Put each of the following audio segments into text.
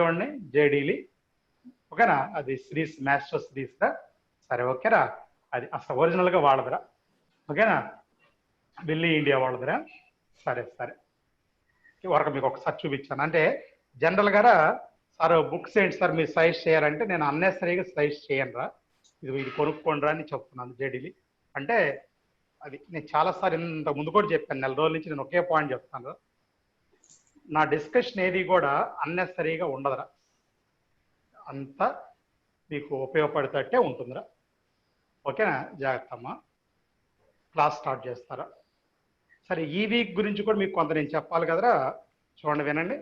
చూడండి జేడీలి, ఓకేనా? అది సిరీస్ మాస్టర్ సిరీస్ రా. సరే ఓకేరా, అది అసలు ఒరిజినల్గా వాడదురా, ఓకేనా? ఢిల్లీ ఇండియా వాళ్ళదిరా. సరే సరే, వరకు మీకు ఒకసారి చూపించాను. అంటే జనరల్గా సార్ బుక్స్ ఏంటి సార్ మీరు సజెస్ట్ చేయాలంటే నేను అన్నెసరీగా సజెస్ట్ చేయను రా, ఇది కొనుక్కోండి రా అని చెప్తున్నాను. జేడీలి అంటే అది నేను చాలాసార్లు ఇంత ముందు కూడా చెప్పాను, నెల రోజుల నుంచి నేను ఒకే పాయింట్ చెప్తాను. నా డిస్కషన్ ఏది కూడా అన్నెసరీగా ఉండదురా, అంతా మీకు ఉపయోగపడేటట్టే ఉంటుందిరా, ఓకేనా? జాగ్రత్త అమ్మా. క్లాస్ స్టార్ట్ చేస్తారా? సరే, ఈ వీక్ గురించి కూడా మీకు కొంత నేను చెప్పాలి కదరా, చూడండి వినండి.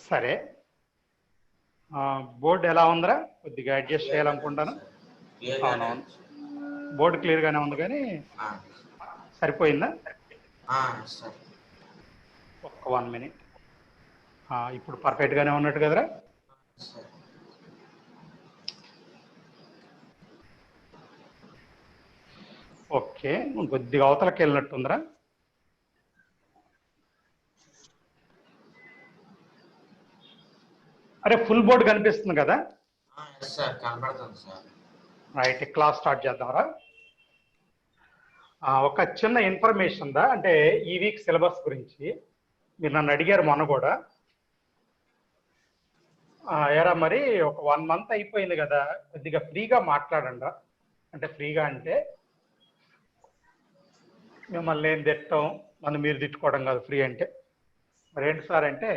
సరే, బోర్డు ఎలా ఉందిరా? కొద్దిగా అడ్జస్ట్ చేయాలనుకుంటాను. అవునవును, బోర్డు క్లియర్గానే ఉంది, కానీ సరిపోయిందా? ఒక్క 1 మినిట్. ఇప్పుడు పర్ఫెక్ట్గానే ఉన్నట్టు కదరా? ఓకే, కొద్దిగా అవతలకి వెళ్ళినట్టుందిరా. అరే, ఫుల్ బోర్డు కనిపిస్తుంది కదా? రైట్, క్లాస్ స్టార్ట్ చేద్దాంరా. ఒక చిన్న ఇన్ఫర్మేషన్ దా, అంటే ఈ వీక్ సిలబస్ గురించి మీరు నన్ను అడిగారు మొన్న కూడా. ఎరా మరి ఒక 1 మంత్ అయిపోయింది కదా, కొద్దిగా ఫ్రీగా మాట్లాడండి. అంటే ఫ్రీగా అంటే మిమ్మల్ని ఏం తిట్టడం, నన్ను మీరు తిట్టుకోవడం కాదు ఫ్రీ అంటే. మరి ఏంటి సార్ అంటే,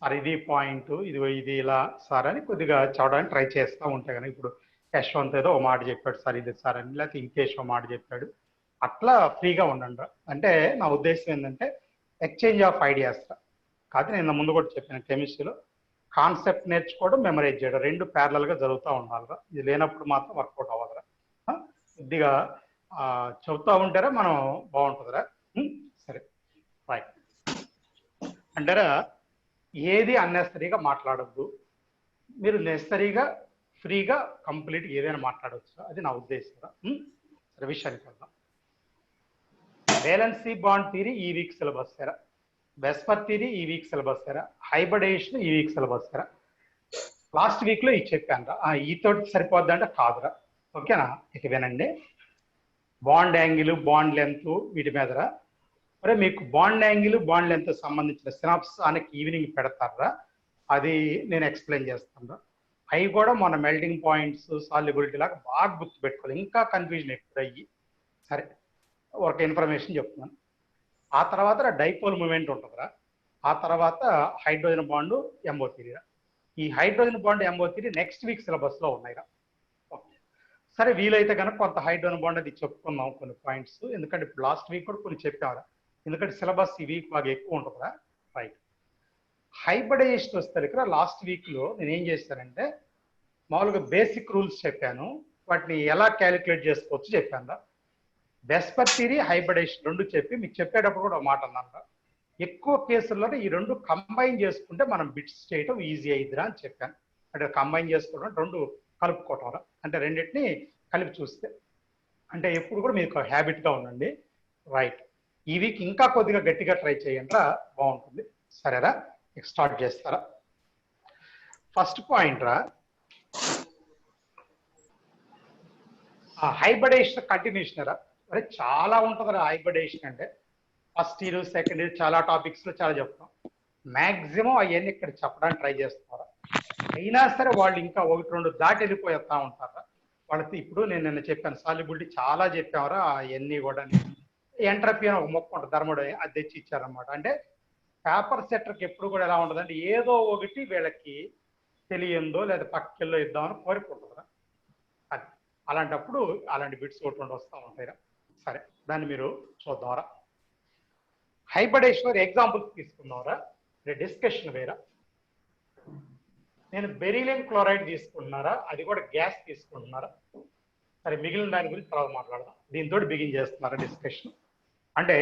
సార్ ఇది పాయింట్, ఇది ఇలా సార్ అని కొద్దిగా చదవడానికి ట్రై చేస్తూ ఉంటాయి. కానీ ఇప్పుడు యశ్వంత్ ఏదో ఒక మాట చెప్పాడు సార్ ఇది సార్ అని, లేకపోతే ఇంకేష్ ఒక మాట చెప్పాడు, అట్లా ఫ్రీగా ఉండండి. అంటే నా ఉద్దేశం ఏంటంటే ఎక్స్చేంజ్ ఆఫ్ ఐడియాస్. కాదు, నేను ముందు కూడా చెప్పాను, కెమిస్ట్రీలో కాన్సెప్ట్ నేర్చుకోవడం, మెమరైజ్ చేయడం రెండు ప్యారలల్గా జరుగుతూ ఉండాలిరా. ఇది లేనప్పుడు మాత్రం వర్కౌట్ అవ్వదురా. కొద్దిగా చెబుతూ ఉంటారా మనం బాగుంటుందిరా. సరే రైట్. అంటారా, ఏది అన్నెసరీగా మాట్లాడద్దు, మీరు నెసరీగా ఫ్రీగా కంప్లీట్ ఏదైనా మాట్లాడవచ్చు, అది నా ఉద్దేశం. సరే, విషయానికి వెళ్దాం. వేలెన్సీ బాండ్ థియరీ ఈ వీక్ సిలబస్ ఎరా, వెస్పర్ థియరీ ఈ వీక్ సిలబస్ ఎరా, హైబ్రిడేషన్ ఈ వీక్ సిలబస్ ఎరా. లాస్ట్ వీక్లో ఇది చెప్పాను రా, ఈతోటి సరిపోద్ది అంటే కాదురా, ఓకేనా? ఇక వినండి, బాండ్ యాంగిల్, బాండ్ లెంత్ వీటి మీదరా. మరి మీకు బాండ్ యాంగిల్, బాండ్ లెంత్ సంబంధించిన సినాప్స్ అనేక ఈవినింగ్ పెడతారా, అది నేను ఎక్స్ప్లెయిన్ చేస్తాను. అవి కూడా మన మెల్టింగ్ పాయింట్స్, సాల్యుబిలిటీ లాగా బాగా గుర్తుపెట్టుకోవాలి, ఇంకా కన్ఫ్యూజన్ ఎక్కువ అయ్యి. సరే, ఒక ఇన్ఫర్మేషన్ చెప్తున్నాను. ఆ తర్వాత డైపోల్ మూమెంట్ ఉంటుందిరా, ఆ తర్వాత హైడ్రోజన్ బాండ్ ఎంఓ థియరీరా. ఈ hydrogen bond MO theory next week సిలబస్లో ఉన్నాయిరా. సరే, వీలైతే కనుక కొంత హైడ్రోజన్ బాండ్ అది చెప్పుకుందాం కొన్ని పాయింట్స్, ఎందుకంటే ఇప్పుడు లాస్ట్ వీక్ కూడా కొన్ని చెప్పారా, ఎందుకంటే సిలబస్ ఈ వీక్ బాగా ఎక్కువ ఉంటుందిరా. రైట్, హైబ్రిడైజేషన్ వస్తే ఇక్కడ లాస్ట్ వీక్లో నేను ఏం చేశానంటే మామూలుగా బేసిక్ రూల్స్ చెప్పాను, వాటిని ఎలా క్యాలిక్యులేట్ చేసుకోవచ్చు చెప్పాను. వెస్పర్ థియరీ, హైబ్రిడైజేషన్ రెండు చెప్పి మీకు చెప్పేటప్పుడు కూడా ఒక మాట అన్నాను, ఎక్కువ కేసుల్లోనే ఈ రెండు కంబైన్ చేసుకుంటే మనం బిట్స్ చేయటం ఈజీ అయిద్దిరా అని చెప్పాను. అంటే కంబైన్ చేసుకోవడం, రెండు కలుపుకోవటం, అంటే రెండింటిని కలిపి చూస్తే, అంటే ఎప్పుడు కూడా మీకు హ్యాబిట్గా ఉండండి. రైట్, ఈ వీక్ ఇంకా కొద్దిగా గట్టిగా ట్రై చేయండి రా, బాగుంటుంది. సరేరా, స్టార్ట్ చేస్తారా? ఫస్ట్ పాయింట్ రా, హైబ్రిడేషన్ కంటిన్యూషన్ రా. అరే చాలా ఉంటుంది రా హైబ్రిడేషన్ అంటే, ఫస్ట్ ఇయర్, సెకండ్ ఇయర్ చాలా టాపిక్స్లో చాలా చెప్తాం, మ్యాక్సిమం అవన్నీ ఇక్కడ చెప్పడానికి ట్రై చేస్తారా. అయినా సరే వాళ్ళు ఇంకా 1-2 దాటి వెళ్ళిపోతా ఉంటారా వాళ్ళకి. ఇప్పుడు నేను నిన్న చెప్పాను సాల్యుబిలిటీ చాలా చెప్పామరా, అవన్నీ కూడా ఎంట్రపీ అని ఒక మొక్క ఉంటుంది, ధర్మడు అది తెచ్చి ఇచ్చారనమాట. అంటే పేపర్ సెట్టర్కి ఎప్పుడు కూడా ఎలా ఉంటుందంటే ఏదో ఒకటి వీళ్ళకి తెలియందో లేదా పక్కల్లో ఇద్దామని కోరుకుంటుందిరా. అది అలాంటప్పుడు అలాంటి బిట్స్ ఒకటి వస్తూ ఉంటాయిరా. సరే, దాన్ని మీరు చూద్దాంరా. హైబ్రిడేషన్ ఎగ్జాంపుల్స్ తీసుకుందాంరా, డిస్కషన్ వేరా. నేను బెరీలియం క్లోరైడ్ తీసుకుంటున్నారా, అది కూడా గ్యాస్ తీసుకుంటున్నారా? సరే, మిగిలిన దాని గురించి తర్వాత మాట్లాడదాం. దీంతో బిగిన్ చేస్తున్నారా డిస్కషన్. అంటే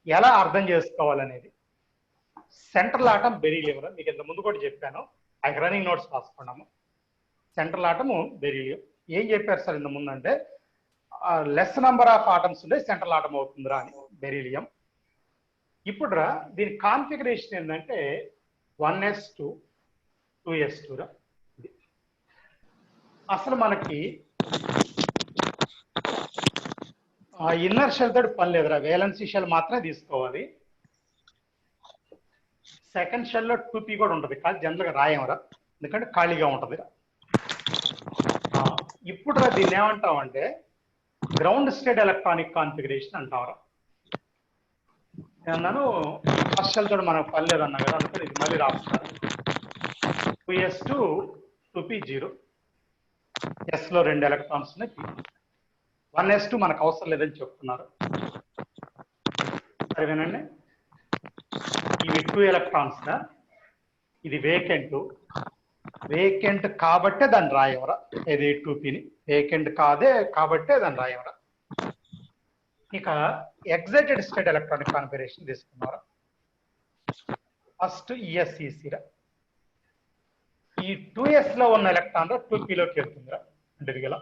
ఎలా అర్థం చేసుకోవాలనేది. సెంట్రల్ ఆటం బెరీలియం, మీకు ఇంత ముందు కూడా చెప్పాను, అది running notes రాసుకున్నాము. Central atom beryllium. ఏం చెప్పారు సార్ ఇంత ముందు అంటే లెస్ నంబర్ ఆఫ్ ఆటమ్స్ ఉండే సెంట్రల్ ఆటం అవుతుందిరా అని బెరీలియం. ఇప్పుడు రా దీని కాన్ఫిగరేషన్ ఏంటంటే 1s2 2s2 రా. అసలు మనకి ఇన్నర్ షెల్ తోటి పని లేదురా, వేలెన్సీ షెల్ మాత్రమే తీసుకోవాలి. సెకండ్ షెల్లో 2p కూడా ఉంటుంది, కానీ జనరల్గా రాయమరా, ఎందుకంటే ఖాళీగా ఉంటుంది. ఇప్పుడు రా దీన్ని ఏమంటామంటే గ్రౌండ్ స్టేట్ ఎలక్ట్రానిక్ కాన్ఫిగరేషన్ అంటారా. అన్నాను ఫస్ట్ షెల్ తోటి మనకు పని లేదన్నా కదా, అందుకని ఇది మళ్ళీ రాస్తారు. 2s2 2p0, s లో 2 ఎలక్ట్రాన్స్ ఉన్నాయి, 1s2 మనకు అవసరం లేదని చెప్తున్నారు. సరేనండి, ఇవి 2 ఎలక్ట్రాన్స్ గా, ఇది వేకెంట్. వేకెంట్ కాబట్టే దాన్ని రాయవరా, ఇది 2pని. వేకెంట్ కాదే కాబట్టే దాన్ని రాయవరా. ఇక ఎగ్జైటెడ్ స్టేట్ ఎలక్ట్రానిక్ కాన్ఫిగరేషన్ తీసుకున్నారా. ఫస్ట్ ESECరా, ఈ 2s లో ఉన్న ఎలక్ట్రాన్ 2pలోకి వెళ్తుందిరా, అంటే ఇది గల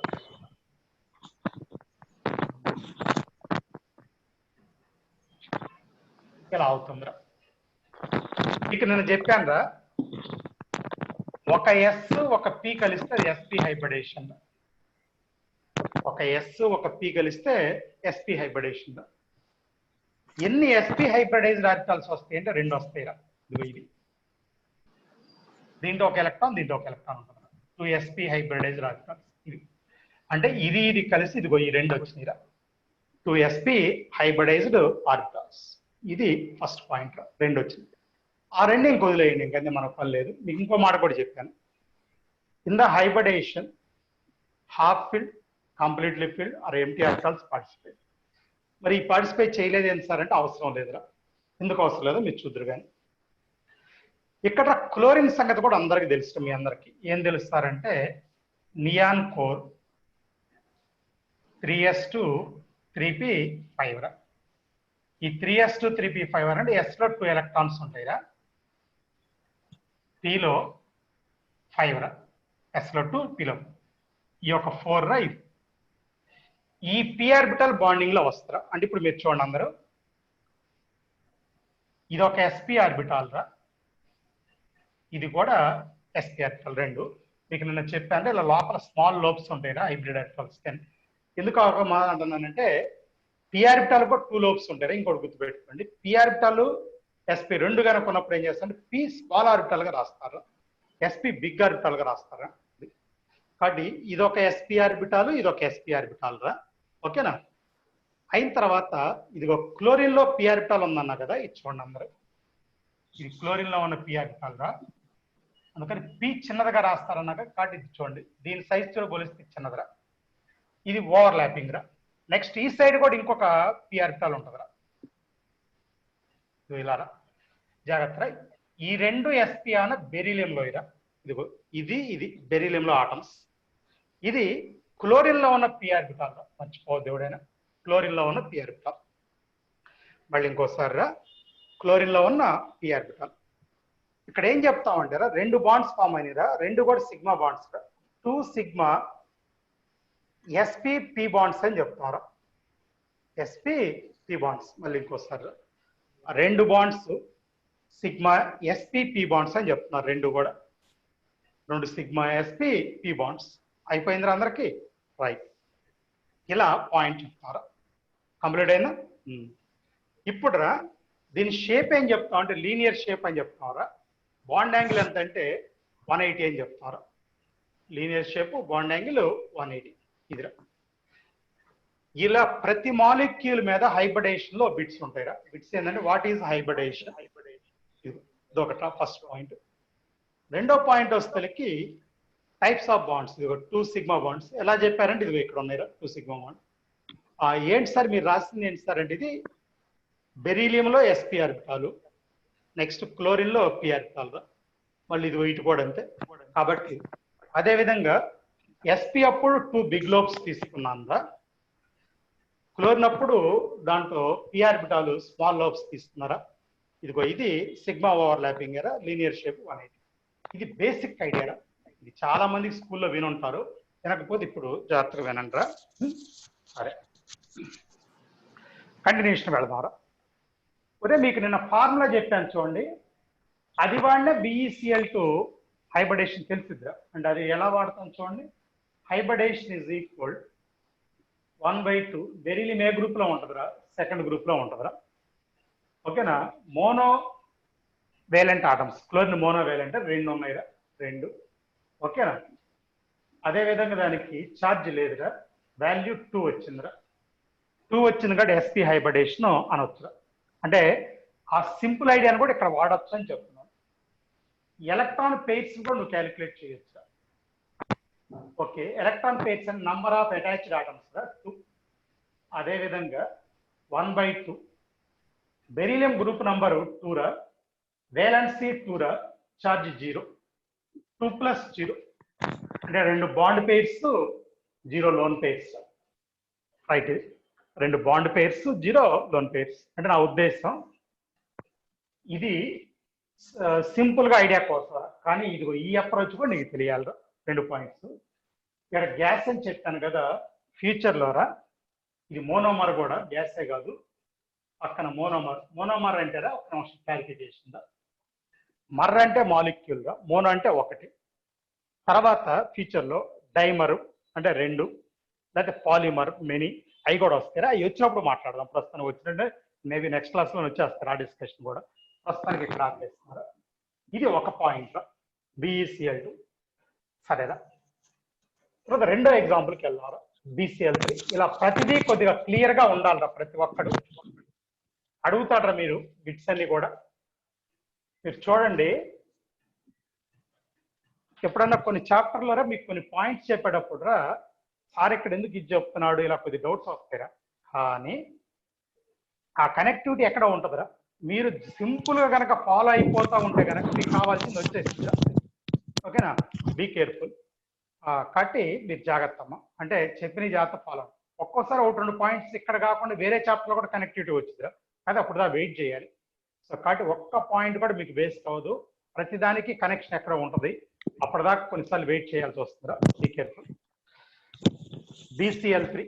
ఇలా అవుతుందిరా. ఇక నేను చెప్పాను రా, ఒక S ఒక P కలిస్తే అది sp హైబ్రిడేషన్. ఒక S ఒక P కలిస్తే sp హైబ్రిడేషన్. ఎన్ని sp హైబ్రిడైజ్డ్ ఆర్బిటాల్స్ వస్తాయి అంటే 2 వస్తాయిరా. ఇదిగో ఇది, దీంట్లో ఒక ఎలక్ట్రాన్, దీంట్లో ఒక ఎలక్ట్రాన్ ఉంటుంది. 2 sp హైబ్రిడైజ్డ్ ఆర్బిటాల్స్ ఇది. అంటే ఇది కలిసి ఇదిగో ఈ 2 వచ్చినాయిరా, 2 sp హైబ్రిడైజ్డ్ ఆర్బిటాల్స్. ఇది ఫస్ట్ పాయింట్, 2 వచ్చింది. ఆ 2 ఇంక వదిలేయండి, ఇంకంటే మనకు పని లేదు. మీకు ఇంకో మాట కూడా చెప్పాను, in the hybridisation half filled, completely filled or empty orbitals participate. మరి ఈ పార్టిసిపేట్ చేయలేదు ఏంటి సార్ అంటే అవసరం లేదురా. ఎందుకు అవసరం లేదో మీరు చూద్దరు. కానీ ఇక్కడ క్లోరిన్ సంగతి కూడా అందరికి తెలుసు. మీ అందరికి ఏం తెలుస్తారంటే నియాన్ కోర్ 3s2 3p5 రా. ఈ 3s2 3p5 అంటే s లో 2 ఎలక్ట్రాన్స్ ఉంటాయిరా, pలో 5 రా, s లో 2 pలో ఈ యొక్క 4 రా. ఇది ఈ p ఆర్బిటల్ బాండింగ్ లో వస్తారా. అంటే ఇప్పుడు మీరు చూడండి అందరూ, ఇది ఒక sp ఆర్బిటాల్ రా, ఇది కూడా sp ఆర్బిటాల్. 2 మీకు నిన్న చెప్పాను, ఇలా లోపల స్మాల్ లోబ్స్ ఉంటాయిరా హైబ్రిడ్ ఆర్బిటాల్స్. ఎందుకు అంటున్నానంటే p ఆర్బిటాల్ కూడా 2 లోబ్స్ ఉంటాయి. ఇంకోటి గుర్తుపెట్టుకోండి, p ఆర్బిటాల్ sp 2 కనుక ఉన్నప్పుడు ఏం చేస్తారంటే p స్మాల్ ఆర్బిటాల్ గా రాస్తారు, sp బిగ్ ఆర్బిటాల్ గా రాస్తారా. కాబట్టి ఇదొక sp ఆర్బిటాల్, ఇదొక sp ఆర్బిటాల్ రా. ఓకేనా. అయిన తర్వాత ఇదిగో క్లోరిన్ లో p ఆర్బిటాల్ ఉందన్నా కదా, ఇది చూడండి అందరూ, ఇది క్లోరిన్ లో ఉన్న p ఆర్బిటాల్ రా. అందుకని p చిన్నదిగా రాస్తారన్నాక, కాబట్టి ఇది చూడండి, దీని సైజ్ తో పోలిస్తే చిన్నదిరా. ఇది ఓవర్ ల్యాపింగ్ రా. నెక్స్ట్ ఈ సైడ్ కూడా ఇంకొక p ఆర్బిటాల్ ఉంటుందిరా, ఇలా రా, జాగ్రత్త. ఈ 2 sp అన్న బెరీలియంలో ఇరా. ఇదిగో ఇది బెరీలియంలో ఆటమ్స్. ఇది క్లోరిన్ లో ఉన్న p ఆర్బిటాల్ రా, మర్చిపోవద్దు ఎవడైనా. క్లోరిన్ లో ఉన్న p ఆర్బిటాల్. మళ్ళీ ఇంకోసారి రా, క్లోరిన్ లో ఉన్న p ఆర్బిటాల్. ఇక్కడ ఏం చెప్తామంటే రా, 2 బాండ్స్ ఫామ్ అయినరా, 2 కూడా సిగ్మా బాండ్స్ రా. 2 సిగ్మా sp p బాండ్స్ అని చెప్తారా. sp p bonds. మళ్ళీ ఇంకోసారి రా, 2 bonds sigma sp p bonds అని చెప్తున్నారు. 2 కూడా 2 సిగ్మా sp p బాండ్స్. అయిపోయిందిరా అందరికి, రైట్. ఇలా పాయింట్ చెప్తారా. కంప్లీట్ అయిందా. ఇప్పుడు రా దీని షేప్ ఏం చెప్తాం అంటే లీనియర్ షేప్ అని చెప్తారా. బాండ్ యాంగిల్ ఎంత అంటే 180 అని చెప్తారా. Linear shape, bond angle 180. ఇదిరా. ఇలా ప్రతి మాలిక్యూల్ మీద హైబ్రిడేషన్ లో బిట్స్ ఉంటాయిరా. బిట్స్ ఏంటంటే వాట్ ఈజ్ హైబ్రిడేషన్, ఇదొకట ఫస్ట్ పాయింట్. రెండో పాయింట్ వస్తేకి టైప్స్ ఆఫ్ బాండ్స్. ఇదిగో 2 సిగ్మా బాండ్స్. ఎలా చెప్పారంటే ఇదిగో ఇక్కడ ఉన్నాయిరా 2 సిగ్మా బాండ్. ఏంటి సార్ మీరు రాసింది ఏంటి సార్ అంటే ఇది బెరీలియంలో sp ఆర్బిటాలు, నెక్స్ట్ క్లోరిన్ లో p ఆర్బిటాల్ రా. మళ్ళీ ఇది ఇటు కూడా అంతే. కాబట్టి అదే విధంగా sp అప్పుడు 2 బిగ్ లోబ్స్ తీసుకున్నాను రా. క్లోరిన్ అప్పుడు దాంట్లో p ఆర్బిటాలు స్మాల్ లోబ్స్ తీసుకున్నారా. ఇదిగో ఇది సిగ్మా ఓవర్ ల్యాపింగ్ రా, లీనియర్ షేప్ 180. ఇది బేసిక్ ఐడియా రా. ఇది చాలా మందికి స్కూల్లో వినుంటారు, వినకపోతే ఇప్పుడు జాగ్రత్తగా వినండి రా. సరే, కంటిన్యూషన్ వెళదాం. ఒరే మీకు నిన్న ఫార్ములా చెప్పాను చూడండి, అది వాడిన BeCl2 హైబ్రిడేషన్ తెలిసిద్దా? అంటే అది ఎలా వాడతాం చూడండి. Hybridisation is equal 1/2 beryllium A group లో ఉంటుందిరా? సెకండ్ గ్రూప్ లో ఉంటుందిరా. ఓకేనా? మోనో వేలెంట్ ఆటమ్స్, క్లోరిన్ మోనో వేలెంట్ 2 ఉన్నాయిరా, 2. ఓకేనా? అదేవిధంగా దానికి ఛార్జ్ లేదురా, వాల్యూ 2 వచ్చిందిరా. 2 వచ్చింది కాబట్టి sp హైబ్రిడేషన్ అనొచ్చురా. అంటే ఆ సింపుల్ ఐడియాను కూడా ఇక్కడ వాడచ్చు అని చెప్తున్నాను. ఎలక్ట్రాన్ పెయిర్స్ కూడా నువ్వు క్యాలిక్యులేట్ చేయొచ్చు. Okay, electron pairs and number of attached atoms 2. అదేవిధంగా 1/2 బెరీలియం గ్రూప్ నంబరు 2 రా, వేలెన్సీ 2 రా, ఛార్జ్ 0. 2 + 0 అంటే 2 bond pairs 0 loan pairs. Right, 2 bond pairs 0 loan pairs. అంటే నా ఉద్దేశం ఇది సింపుల్ గా ఐడియా కోసం, కానీ ఇదిగో ఈ అప్రోచ్ కూడా నీకు తెలియాలి. 2 పాయింట్స్. ఇక్కడ గ్యాస్ అని చెప్పాను కదా, ఫ్యూచర్ లోరా ఇది మోనోమర్ కూడా గ్యాసే కాదు, పక్కన మోనోమర్ అంటేరా ఒక నిమిషం క్లారిఫికేషన్. మర్ అంటే మాలిక్యూల్ గా, మోనో అంటే ఒకటి. తర్వాత ఫ్యూచర్ లో డైమర్ అంటే 2, లేకపోతే పాలిమర్ మెనీ, అవి కూడా వస్తారా? అవి వచ్చినప్పుడు మాట్లాడదాం. ప్రస్తుతానికి వచ్చినట్టే మేబీ నెక్స్ట్ క్లాస్ లో వచ్చేస్తారు ఆ డిస్కషన్ కూడా. ప్రస్తుతానికి ఇక్కడ ఆపేస్తున్నారు. ఇది ఒక పాయింట్ BeCl2. సరేనా? తర్వాత రెండో ఎగ్జాంపుల్కి వెళ్దాం. BeCl3. ఇలా ప్రతిదీ కొద్దిగా క్లియర్ గా ఉండాలిరా. ప్రతి ఒక్కడు అడుగుతాడ్రా మీరు బిట్స్ అన్ని కూడా. మీరు చూడండి, ఎప్పుడన్నా కొన్ని చాప్టర్లో మీకు కొన్ని పాయింట్స్ చెప్పేటప్పుడు రా, సార్ ఇక్కడ ఎందుకు ఇది చెప్తున్నాడు, ఇలా కొద్ది డౌట్స్ వస్తాయిరా. కానీ ఆ కనెక్టివిటీ ఎక్కడ ఉంటుందిరా? మీరు సింపుల్ గా కనుక ఫాలో అయిపోతా ఉంటే కనుక మీకు కావాల్సింది వచ్చేసిందిరా. ఓకేనా? Be careful. కాబట్టి మీరు జాగ్రత్తమ్మ, అంటే చెప్పిన జాగ్రత్త ఫాలో. ఒక్కోసారి 1-2 పాయింట్స్ ఇక్కడ కాకుండా వేరే చాప్టర్లో కూడా కనెక్టివిటీ వచ్చిందిరా, అది అప్పుడు దా వెయిట్ చేయాలి. సో కాబట్టి ఒక్క పాయింట్ కూడా మీకు వేస్ట్ అవ్వదు. ప్రతిదానికి కనెక్షన్ ఎక్కడ ఉంటుంది, అప్పటిదాకా కొన్నిసార్లు వెయిట్ చేయాల్సి వస్తుందిరా. Be careful. BeCl3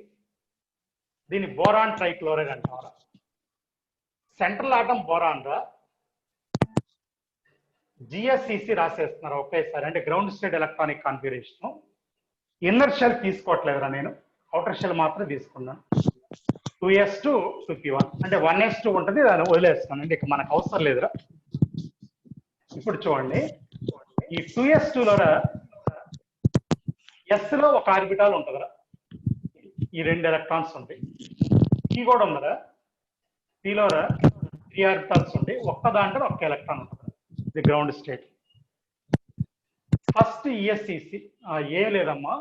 దీని బోరాన్ ట్రైక్లోరైడ్ అంటారా. సెంట్రల్ ఆటం బోరాన్ రా, GSCC రాసేస్తున్నారు ఒకేసారి, అంటే ground state electronic configuration. Inner shell తీసుకోవట్లేదురా, నేను అవుటర్ షెల్ మాత్రం తీసుకున్నాను. 2s2 2p1 అంటే 1s2 ఉంటుంది, దాన్ని వదిలేస్తాను. అంటే ఇక మనకు అవసరం లేదురా. ఇప్పుడు చూడండి, ఈ 2s2లో s లో ఒక ఆర్బిటాల్ ఉంటుందిరా, ఈ 2 ఎలక్ట్రాన్స్ ఉంటాయి. P కూడా ఉందరా, Pలో 3 ఆర్బిటాల్స్ ఉంటాయి, ఒక్క దాంట్లో ఒక్క ఎలక్ట్రాన్ ఉంటుంది. ఇది గ్రౌండ్ స్టేట్. ఫస్ట్ ESCC ఏం లేదమ్మా,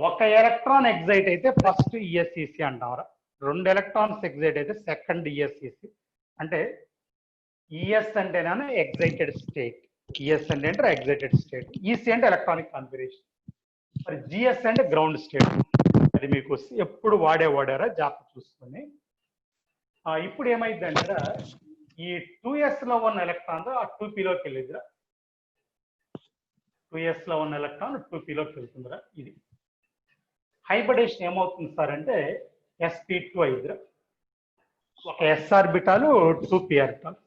ఒక ఎలక్ట్రాన్ ఎగ్జైట్ అయితే ఫస్ట్ ESCC అంటామరా. 2 ఎలక్ట్రాన్స్ ఎగ్జైట్ అయితే సెకండ్ ESCC. అంటే ES అంటేనే ఎగ్జైటెడ్ స్టేట్, ES అంటే ఎగ్జైటెడ్ స్టేట్, EC అంటే ఎలక్ట్రానిక్ కాన్ఫిగరేషన్, మరి GS అంటే గ్రౌండ్ స్టేట్. అది మీకు ఎప్పుడు వాడారా జాగ్రత్త చూసుకొని. ఇప్పుడు ఏమైందంటే ఈ 2s లో ఉన్న ఎలక్ట్రాన్ ఆ 2pలోకి వెళ్ళిద్దిరా. 2s లో ఉన్న ఎలక్ట్రాన్ 2pలోకి వెళ్తుందిరా. ఇది హైబ్రిడేషన్ ఏమవుతుంది సార్ అంటే sp2 అయిందిరా. ఒక s ఆర్బిటాలు 2p ఆర్బిటాల్.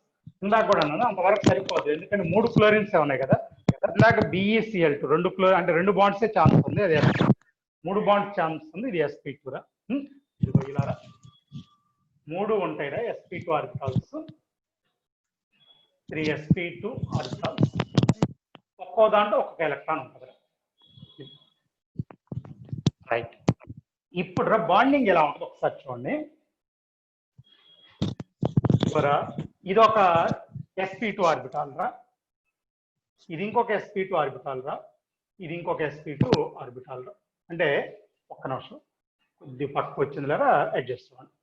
ఇందాక కూడా అన్నాను, అంతవరకు సరిపోదు, ఎందుకంటే 3 క్లోరిన్స్ ఉన్నాయి కదా. ఇందాక BeCl2 2 బాండ్సే ఛాన్స్ ఉంది, అది 3 బాండ్స్ ఛాన్స్ ఉంది, ఇది sp2 రా. ఇదిగో ఇలా 3 ఉంటాయిరా sp2 ఆర్బిటాల్స్, 3 sp2 ఆర్బిటాల్స్. ఒక్కో దాంట్లో ఒక్కొక్క ఎలక్ట్రాన్ ఉంటుంది. రైట్, ఇప్పుడు బాండింగ్ ఎలా ఉంటుంది ఒకసారి చూడండి. ఇది ఒక sp2 ఆర్బిటాల్ రా, ఇది ఇంకొక sp2 ఆర్బిటాల్ రా, ఇది ఇంకొక sp2 ఆర్బిటాల్ రా. అంటే ఒక్క నిమిషం కొద్ది పక్కకు వచ్చింది లేదా అడ్జస్ట్ అవ్వండి.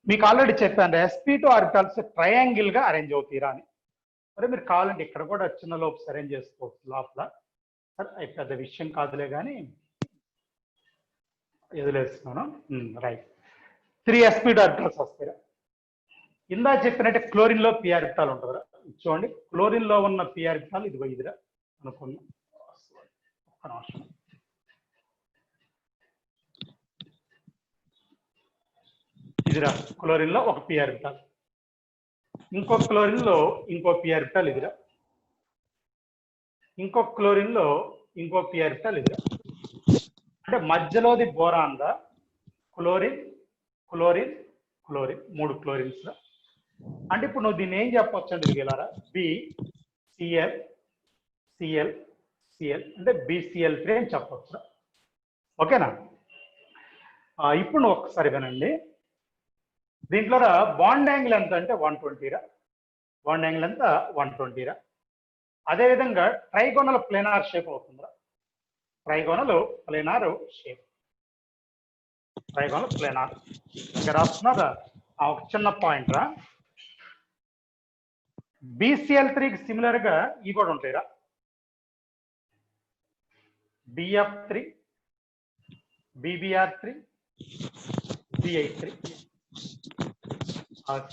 మీకు ఆల్రెడీ చెప్పాను sp2 ఆర్బిటాల్స్ ట్రయాంగిల్ గా అరేంజ్ అవుతాయిరా అని. మరి మీరు కావాలంటే ఇక్కడ కూడా చిన్న లోప్స్ అరేంజ్ చేసుకోవచ్చు లోపల. సరే పెద్ద విషయం కాదులే కానీ ఎదులేస్తున్నాను. Right, 3 sp2 orbitals వస్తాయిరా. ఇందా చెప్పినట్టే క్లోరిన్ లో p ఆర్బిటాల్ ఉంటుందిరా. చూడండి, క్లోరిన్ లో ఉన్న p ఆర్బిటాల్ ఇదిగో ఇదిరా అనుకున్నాం. ఒక్క నిమిషం, ఇదిరా క్లోరిన్ లో ఒక p ఆర్బిటాల్, ఇంకో క్లోరిన్ లో ఇంకో p ఆర్బిటాల్ ఇదిరా, ఇంకో క్లోరిన్ లో ఇంకో p ఆర్బిటాల్ ఇదిరా. అంటే మధ్యలోది బోరాన్ రా, క్లోరిన్ క్లోరిన్ క్లోరిన్, 3 క్లోరిన్స్ రా. అంటే ఇప్పుడు నువ్వు దీన్ని ఏం చెప్పొచ్చు అంటే ఇదిగేలారా BCl Cl Cl అంటే BCl3 అని చెప్పొచ్చు. ఓకేనా? ఇప్పుడు నువ్వు ఒక్కసారి వినండి. దీంట్లో బాండ్ యాంగిల్ ఎంత అంటే 120 రా, బాండ్ యాంగిల్ ఎంత 120 రా. అదేవిధంగా ట్రైగోనల్ ప్లేనార్ షేప్ అవుతుందిరా, trigonal planar shape, trigonal planar. ఇక్కడ రాస్తున్నారా ఒక చిన్న పాయింట్ రా. BCl3కి సిమిలర్ గా ఇవి కూడా ఉంటాయిరా, BF3, BBr3, BI3,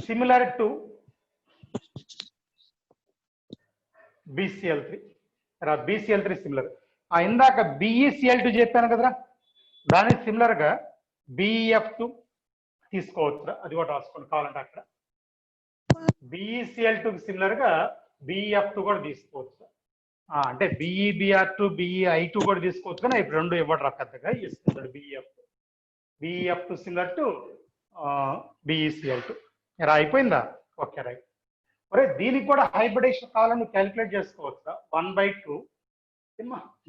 similar to BCl3. BCl3 similar. ఇందాక BeCl2 చెప్పాను కదరా, దానికి సిమిలర్ గా BF2 తీసుకోవచ్చు, అది కూడా రాసుకోండి కావాలంటే. అక్కడ BeCl2కి సిమిలర్ గా BF2 కూడా తీసుకోవచ్చు. అంటే BeBr2 BeI2 కూడా తీసుకోవచ్చు, కానీ ఇప్పుడు రెండు ఇవ్వడం పెద్దగా ఇస్తున్నాడు. BF2 similar to BeCl2. ఇలా అయిపోయిందా? Okay right. ఒరే దీనికి కూడా హైబ్రిడేషన్ కావాలని క్యాలిక్యులేట్ చేసుకోవచ్చురా. 1/2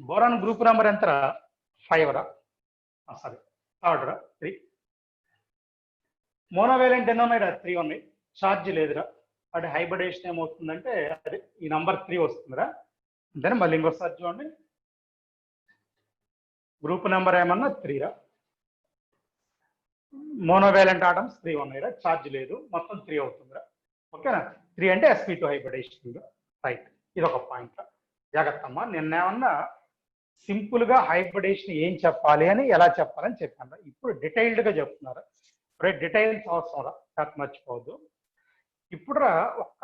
బోరాన్ గ్రూప్ నెంబర్ ఎంతరా? 5 రా, సారీ 3. మోనోవేలెంట్ ఎన్నోమైరా? 3 ఉన్నాయి. ఛార్జ్ లేదురా, అంటే హైబ్రిడేషన్ ఏమవుతుందంటే అది ఈ నంబర్ 3 వస్తుందిరా. అంతేనా? మళ్ళీ ఇంకోసారి చూడండి. గ్రూప్ నెంబర్ ఏమన్నా 3 రా, మోనోవేలెంట్ ఆటమ్స్ 3 ఉన్నాయిరా, ఛార్జ్ లేదు, మొత్తం 3 అవుతుందిరా. ఓకేనా? 3 అంటే sp2 హైబ్రిడేషన్. రైట్, ఇది ఒక పాయింట్. జాగ్రత్త అమ్మా, నిన్నేమన్నా సింపుల్ గా హైబ్రిడేషన్ ఏం చెప్పాలి అని ఎలా చెప్పాలని చెప్పాను. ఇప్పుడు డీటెయిల్డ్ గా చెప్తున్నారు. డీటెయిల్స్ అవసరం రా, మర్చిపోవద్దు. ఇప్పుడు ఒక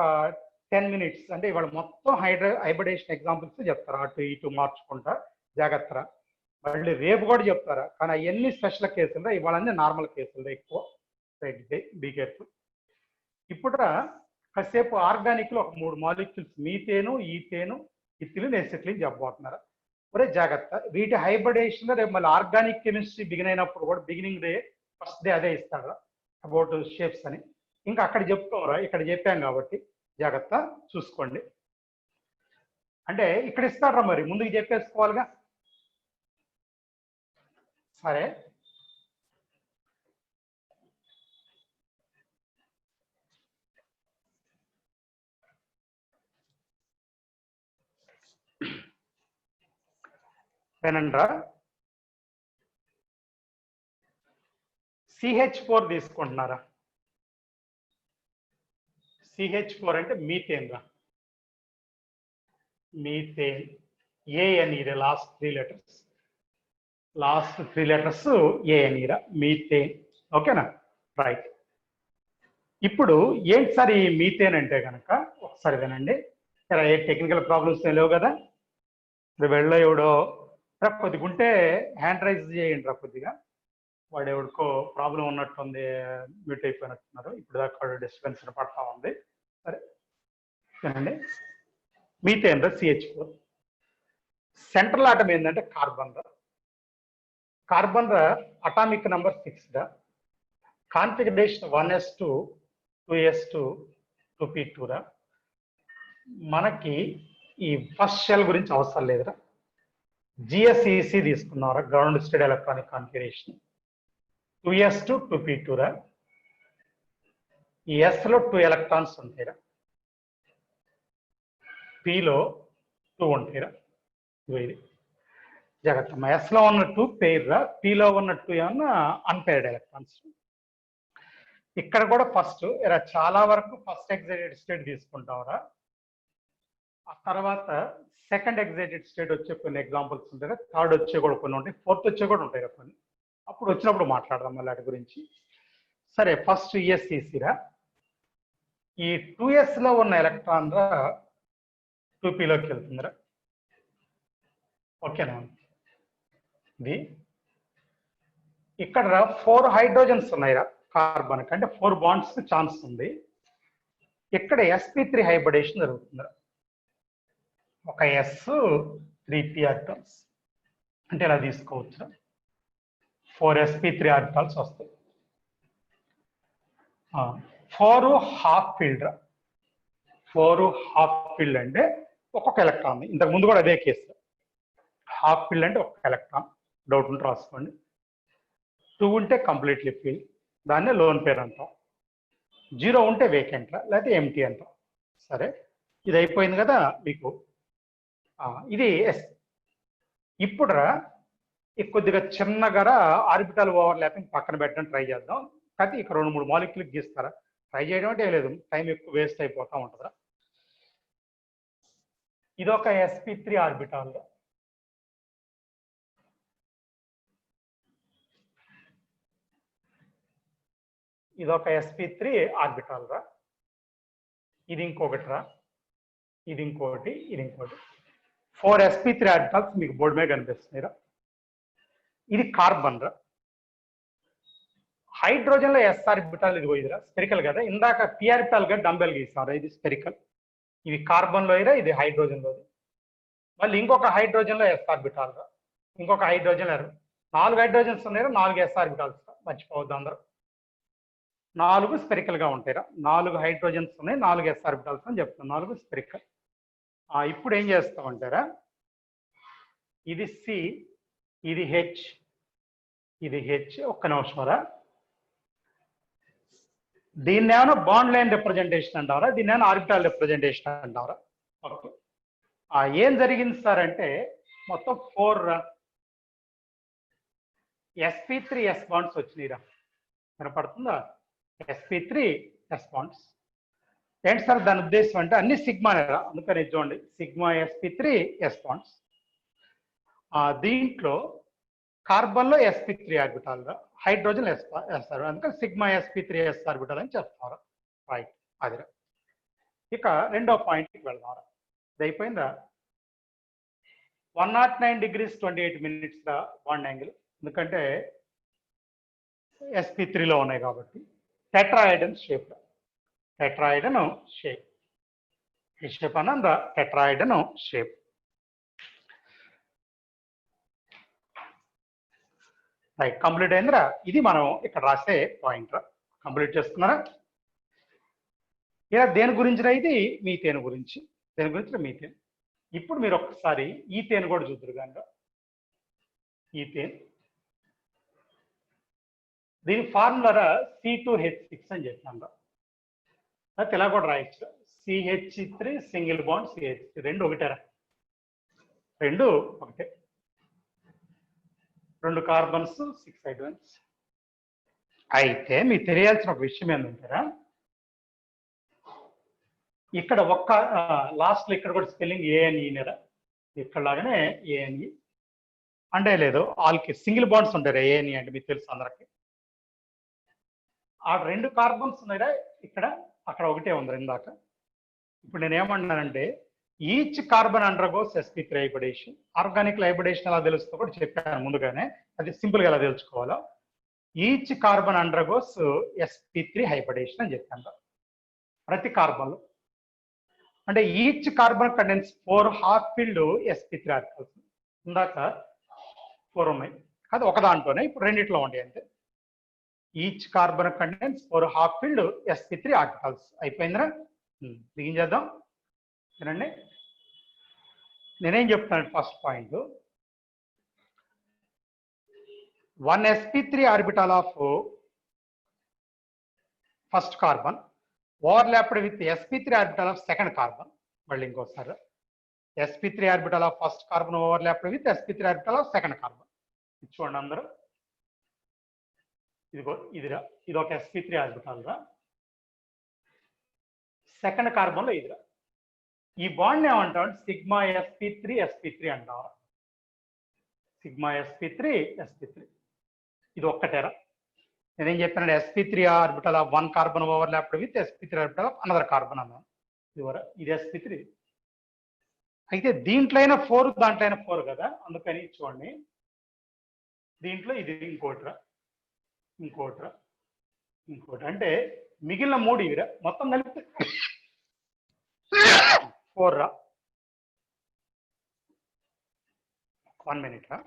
10 minutes అంటే ఇవాళ మొత్తం హైబ్రిడేషన్ ఎగ్జాంపుల్స్ చెప్తారా, అటు ఇటు మార్చుకుంటా. జాగ్రత్త, మళ్ళీ రేపు కూడా చెప్తారా, కానీ అవన్నీ స్పెషల్ కేసులు, ఇవాళ నార్మల్ కేసులు ఎక్కువ. Right, be careful. ఇప్పుడు కాసేపు ఆర్గానిక్ లో ఒక 3 molecules, methane, ethane, ethylene, acetylene చెప్పబోతున్నారు. ఒరే జాగ్రత్త, వీటి హైబ్రిడేషన్ రేపు మళ్ళీ ఆర్గానిక్ కెమిస్ట్రీ బిగిన్ అయినప్పుడు కూడా బిగినింగ్ డే ఫస్ట్ డే అదే ఇస్తాడు అబౌట్ షేప్స్ అని. ఇంకా అక్కడ చెప్పుకోరా, ఇక్కడ చెప్పాం కాబట్టి జాగ్రత్త చూసుకోండి. అంటే ఇక్కడ ఇస్తాడ్రా, మరి ముందుకు చెప్పేసుకోవాలిగా. సరే, వినండ్రా. CH4 తీసుకుంటున్నారా? CH4 అంటే మీథేన్ రా, మీథేన్. ఏ అని ఇది లాస్ట్ 3 letters, లాస్ట్ 3 letters ఏ అని రా, మీథేన్. ఓకేనా? రైట్. ఇప్పుడు ఏంటి సార్ ఈ మీథేన్ అంటే కనుక ఒకసారి వినండి. ఏ టెక్నికల్ ప్రాబ్లమ్స్ లేవు కదా. ఇప్పుడు వెళ్ళ ఎవడో కొద్దిగా ఉంటే హ్యాండ్ రైజ్ చేయండి రా, కొద్దిగా వాడు ఎవడికో ప్రాబ్లం ఉన్నట్టుంది, మ్యూట్ అయిపోయినట్టున్నారు. ఇప్పుడు దాకా డిస్టర్బెన్స్ పడతా ఉంది. సరే వినండి. మీథేన్ రా, CH4. సెంట్రల్ ఆటం ఏంటంటే కార్బన్ రా. కార్బన్ రా అటామిక్ నంబర్ 6 రా. కాన్ఫిగరేషన్ 1s2 2s2 2p2 రా. మనకి ఈ ఫస్ట్ షెల్ గురించి అవసరం లేదురా. GSEC తీసుకున్నారా, ground state electronic configuration. 2s2 2p2 రా. ఈ S లో 2 ఎలక్ట్రాన్స్ ఉంటాయిరా, P లో 2 ఉంటాయిరా. ఇది జాగ్రత్త, S లో ఉన్న 2 పెయిర్ రా, P లో ఉన్న 2 ఏమన్నా అన్పెయిర్డ్ ఎలక్ట్రాన్స్. ఇక్కడ కూడా ఫస్ట్ చాలా వరకు ఫస్ట్ ఎగ్జైటెడ్ స్టేట్ తీసుకుంటాంరా. ఆ తర్వాత సెకండ్ ఎగ్జైటెడ్ స్టేట్ వచ్చే కొన్ని ఎగ్జాంపుల్స్ ఉంటాయి, థర్డ్ వచ్చే కూడా కొన్ని ఉంటాయి, ఫోర్త్ వచ్చే కూడా ఉంటాయి కొన్ని. అప్పుడు వచ్చినప్పుడు మాట్లాడదాం మళ్ళీ వాటి గురించి. సరే, ఫస్ట్ ESEC రా. ఈ 2s లో ఉన్న ఎలక్ట్రాన్ రా 2p లోకి వెళ్తుందిరా. ఓకేనా? ఇది ఇక్కడ 4 హైడ్రోజన్స్ ఉన్నాయిరా. కార్బన్ అంటే 4 బాండ్స్ ఛాన్స్ ఉంది. ఇక్కడ sp3 హైబ్రిడేషన్ జరుగుతుంది. ఒక s 3p ఆర్బిటాల్స్ అంటే ఇలా తీసుకోవచ్చు. 4 sp3 ఆర్బిటాల్స్ వస్తాయి. 4 హాఫ్ ఫిల్డ్. 4 హాఫ్ ఫిల్డ్ అంటే ఒక్కొక్క ఎలక్ట్రాన్. ఇంతకు ముందు కూడా అదే కేసు. హాఫ్ ఫిల్డ్ అంటే ఒక్కొక్క ఎలక్ట్రాన్. డౌట్ ఉంటే రాసుకోండి. 2 ఉంటే కంప్లీట్లీ ఫిల్, దాన్నే లోన్ పేర్ అంటాం. 0 ఉంటే వేకెంట్ లేకపోతే ఎంటీ అంటాం. సరే, ఇది అయిపోయింది కదా మీకు. ఇది ఎస్. ఇప్పుడు కొద్దిగా చిన్నగా ఆర్బిటల్ ఓవర్లాపింగ్ పక్కన పెట్టడం ట్రై చేద్దాం. కానీ ఇక్కడ 2-3 మాలిక్యూల్ గీస్తారా? ట్రై చేయడం అంటే లేదు, టైం ఎక్కువ వేస్ట్ అయిపోతూ ఉంటుందా. ఇది ఒక sp3 ఆర్బిటాల్. ఇది ఒక sp3 ఆర్బిటాల్ రా. ఇది ఇంకొకటి రా, ఇది ఇంకోటి, ఇది ఇంకోటి. 4 sp3 ఆర్బిటాల్స్ మీకు బోర్డు మీద కనిపిస్తున్నాయి రా. ఇది కార్బన్ రా. హైడ్రోజన్ లో s ఆర్బిటాల్ ఇదిగో ఇదిరా, స్పెరికల్ కదా. ఇందాక p ఆర్బిటాల్ గా డంబెల్ గీసారా, ఇది స్పెరికల్. ఇవి కార్బన్ లో ఇరా, ఇది హైడ్రోజన్ లో. మళ్ళీ ఇంకొక హైడ్రోజన్ లో s ఆర్బిటాల్ రా, ఇంకొక హైడ్రోజన్ 4 హైడ్రోజన్స్ ఉన్నాయి, 4 s ఆర్బిటాల్స్. మర్చిపోవద్దు అందరూ. 4 స్పెరికల్ గా ఉంటాయిరా. 4 హైడ్రోజన్స్ ఉన్నాయి, 4 s ఆర్బిటాల్స్ అని చెప్తాను. 4 స్పెరికల్. ఇప్పుడు ఏం చేస్తామంటారా, ఇది సి, ఇది హెచ్, ఇది హెచ్. ఒక్క నిమిషం రా. దీన్ని ఏమైనా బాండ్ లైన్ రిప్రజెంటేషన్ అంటారా, దీన్ని ఏమైనా ఆర్బిటాల్ రిప్రజెంటేషన్ అంటారా? ఓకే. ఏం జరిగింది సార్ అంటే మొత్తం 4 sp3 s బాండ్స్ వచ్చినాయిరా. వినపడుతుందా? sp3 s bonds. ఏంటి సార్ దాని ఉద్దేశం అంటే అన్ని సిగ్మానేరా, అందుకని చూడండి సిగ్మా sp3 s బాండ్స్. దీంట్లో కార్బన్ లో sp3 ఆర్బిటాల్, హైడ్రోజన్ s అందుకని సిగ్మా sp3 s ఆర్బిటాల్ అని చెప్తారు. రైట్, అదిరా. ఇక రెండో పాయింట్కి వెళ్దాం. ఇది అయిపోయిందా? 109 degrees 28 minutes బాండ్ యాంగిల్, ఎందుకంటే sp3 లో ఉన్నాయి కాబట్టి. టెట్రాయిడన్ షేప్, టెట్రాయిడన్ షేప్. ఈ షేప్ అనంద టెట్రాయిడన్ షేప్. రైట్, కంప్లీట్ అయిందిరా. ఇది మనం ఇక్కడ రాసే పాయింట్ రా. కంప్లీట్ చేసుకున్నారా? ఇలా దేని గురించి రా? ఇది మీథేన్ గురించి. దేని గురించి? మీథేన్. ఇప్పుడు మీరు ఒక్కసారి ఈథేన్ కూడా చూద్దరు కనుక. ఈథేన్ దీని ఫార్ములా C2H6 అని చెప్పాను. అయితే ఇలా కూడా రాయొచ్చు, CH3 సింగిల్ బాండ్ CH3. రెండు ఒకటేరా, రెండు ఒకటే. 2 కార్బన్స్ 6 హైడ్రోజన్స్. అయితే మీకు తెలియాల్సిన ఒక విషయం ఏంటంటారా, ఇక్కడ ఒక్క లాస్ట్ లో ఇక్కడ కూడా స్పెల్లింగ్ ANE. ఇక్కడ లాగానే ANE అంటే లేదు, ఆల్కి సింగిల్ బాండ్స్ ఉంటాయి. ANE అంటే మీకు తెలుసు అందరికి. ఆ 2 కార్బన్స్ ఉన్నాయిరా ఇక్కడ, అక్కడ ఒకటే ఉంది ఇందాక. ఇప్పుడు నేను ఏమన్నానంటే each carbon undergoes sp3 hybridisation. Organic hybridisation ఎలా తెలుస్తుందో కూడా చెప్పాను ముందుగానే, అది సింపుల్ గా ఎలా తెలుసుకోవాలో. Each carbon undergoes sp3 hybridisation అని చెప్పాను. ప్రతి కార్బన్ లో అంటే each carbon contains 4 half filled sp3 orbitals. ఇందాక 4 ఉన్నాయి, అది ఒక దాంట్లోనే, ఇప్పుడు రెండిట్లో ఉంటాయి అంతే. Each carbon contains 4 half filled sp3 orbitals. అయిపోయిందిరా. బిగిన్ చేద్దాం. వినండి, నేనేం చెప్తాను. First point, 1 sp3 orbital of first carbon overlapped with sp3 orbital of second carbon. మళ్ళీ ఇంకోసారి, sp3 orbital of first carbon overlapped with sp3 orbital of second carbon. చూడండి అందరూ, ఇదిగో ఇదిరా, ఇది ఒక sp3 ఆర్బిటాల్ రా. సెకండ్ కార్బన్ లో ఇదిరా. ఈ బాండ్ ఏమంటాం? సిగ్మా sp3 sp3 అంటాం. Sigma sp3 sp3. ఇది ఒక్కటేరా. నేనేం చెప్పానంటే sp3 orbital of 1 carbon overlapped with sp3 orbital of another carbon అన్నాను. ఇది sp3. అయితే దీంట్లో అయినా 4, దాంట్లో అయినా 4 కదా, అందుకని చూడండి దీంట్లో ఇది ఇంకోటిరా, ఇంకోటిరా, ఇంకోటి అంటే మిగిలిన 3 ఇవిరా మొత్తం కలిపితే 4 రా. 1 minute రా.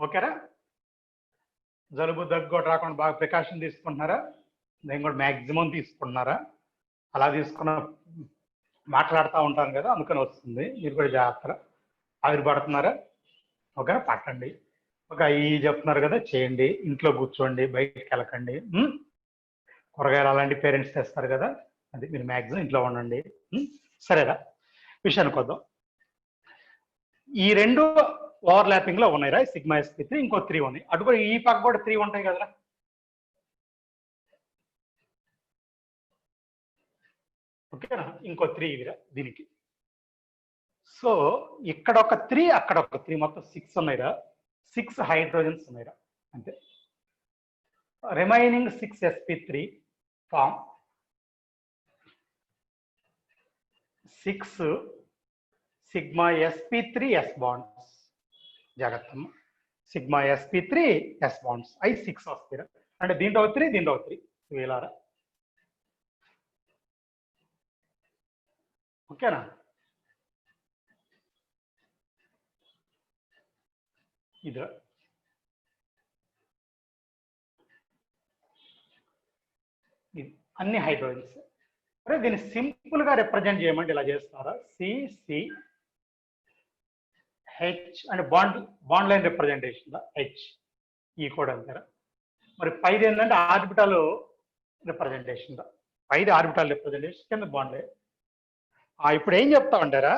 ఓకేరా. జలుబు దగ్గు కూడా రాకుండా బాగా ప్రికాషన్ తీసుకుంటున్నారా? నేను కూడా మ్యాక్సిమం తీసుకుంటున్నారా? అలా తీసుకున్న మాట్లాడుతూ ఉంటాను కదా, అందుకని వస్తుంది. మీరు కూడా జాగ్రత్తగా ఆవిరి పడుతున్నారా? ఓకేనా, పట్టండి. ఒక ఈ చెప్తున్నారు కదా, చేయండి. ఇంట్లో కూర్చోండి, బయటికి వెళ్ళకండి. కూరగాయలు అలాంటి పేరెంట్స్ తెస్తారు కదా, అది మీరు మ్యాక్సిమం ఇంట్లో ఉండండి. సరేరా, విషయానికి వద్దాం. ఈ 2 ఓవర్లాపింగ్ లో ఉన్నాయిరా, సిగ్మా SP3, ఇంకో 3 ఉన్నాయి. అటు కూడా ఈ పక్క కూడా 3 ఉంటాయి కదరా. ఓకేనా, ఇంకో 3 ఇవిరా దీనికి. సో ఇక్కడ ఒక 3, అక్కడ ఒక 3, మొత్తం 6 ఉన్నాయిరా. 6 హైడ్రోజన్స్ ఉన్నాయిరా, అంతే. Remaining 6 SP3 form 6 sigma SP3 S bonds. జాగ్రత్త, సిగ్మా SP3 S బాండ్స్ అవి 6 వస్తాయి. అంటే దీంట్లో 3, దీంట్లో 3 వేలారా. ఓకేనా, ఇది అన్ని హైడ్రోజన్స్. అరే దీన్ని సింపుల్ గా రిప్రజెంట్ చేయమంటే ఇలా చేస్తారా, CC H అంటే బాండ్ లైన్ రిప్రజెంటేషన్ H, ఈ కూడా అంటారా. మరి పైది ఏంటంటే ఆర్బిటాల్ రిప్రజెంటేషన్, పైది ఆర్బిటాల్ రిప్రజెంటేషన్, కింద బాండ్ లైన్. ఇప్పుడు ఏం చెప్తా ఉంటారా,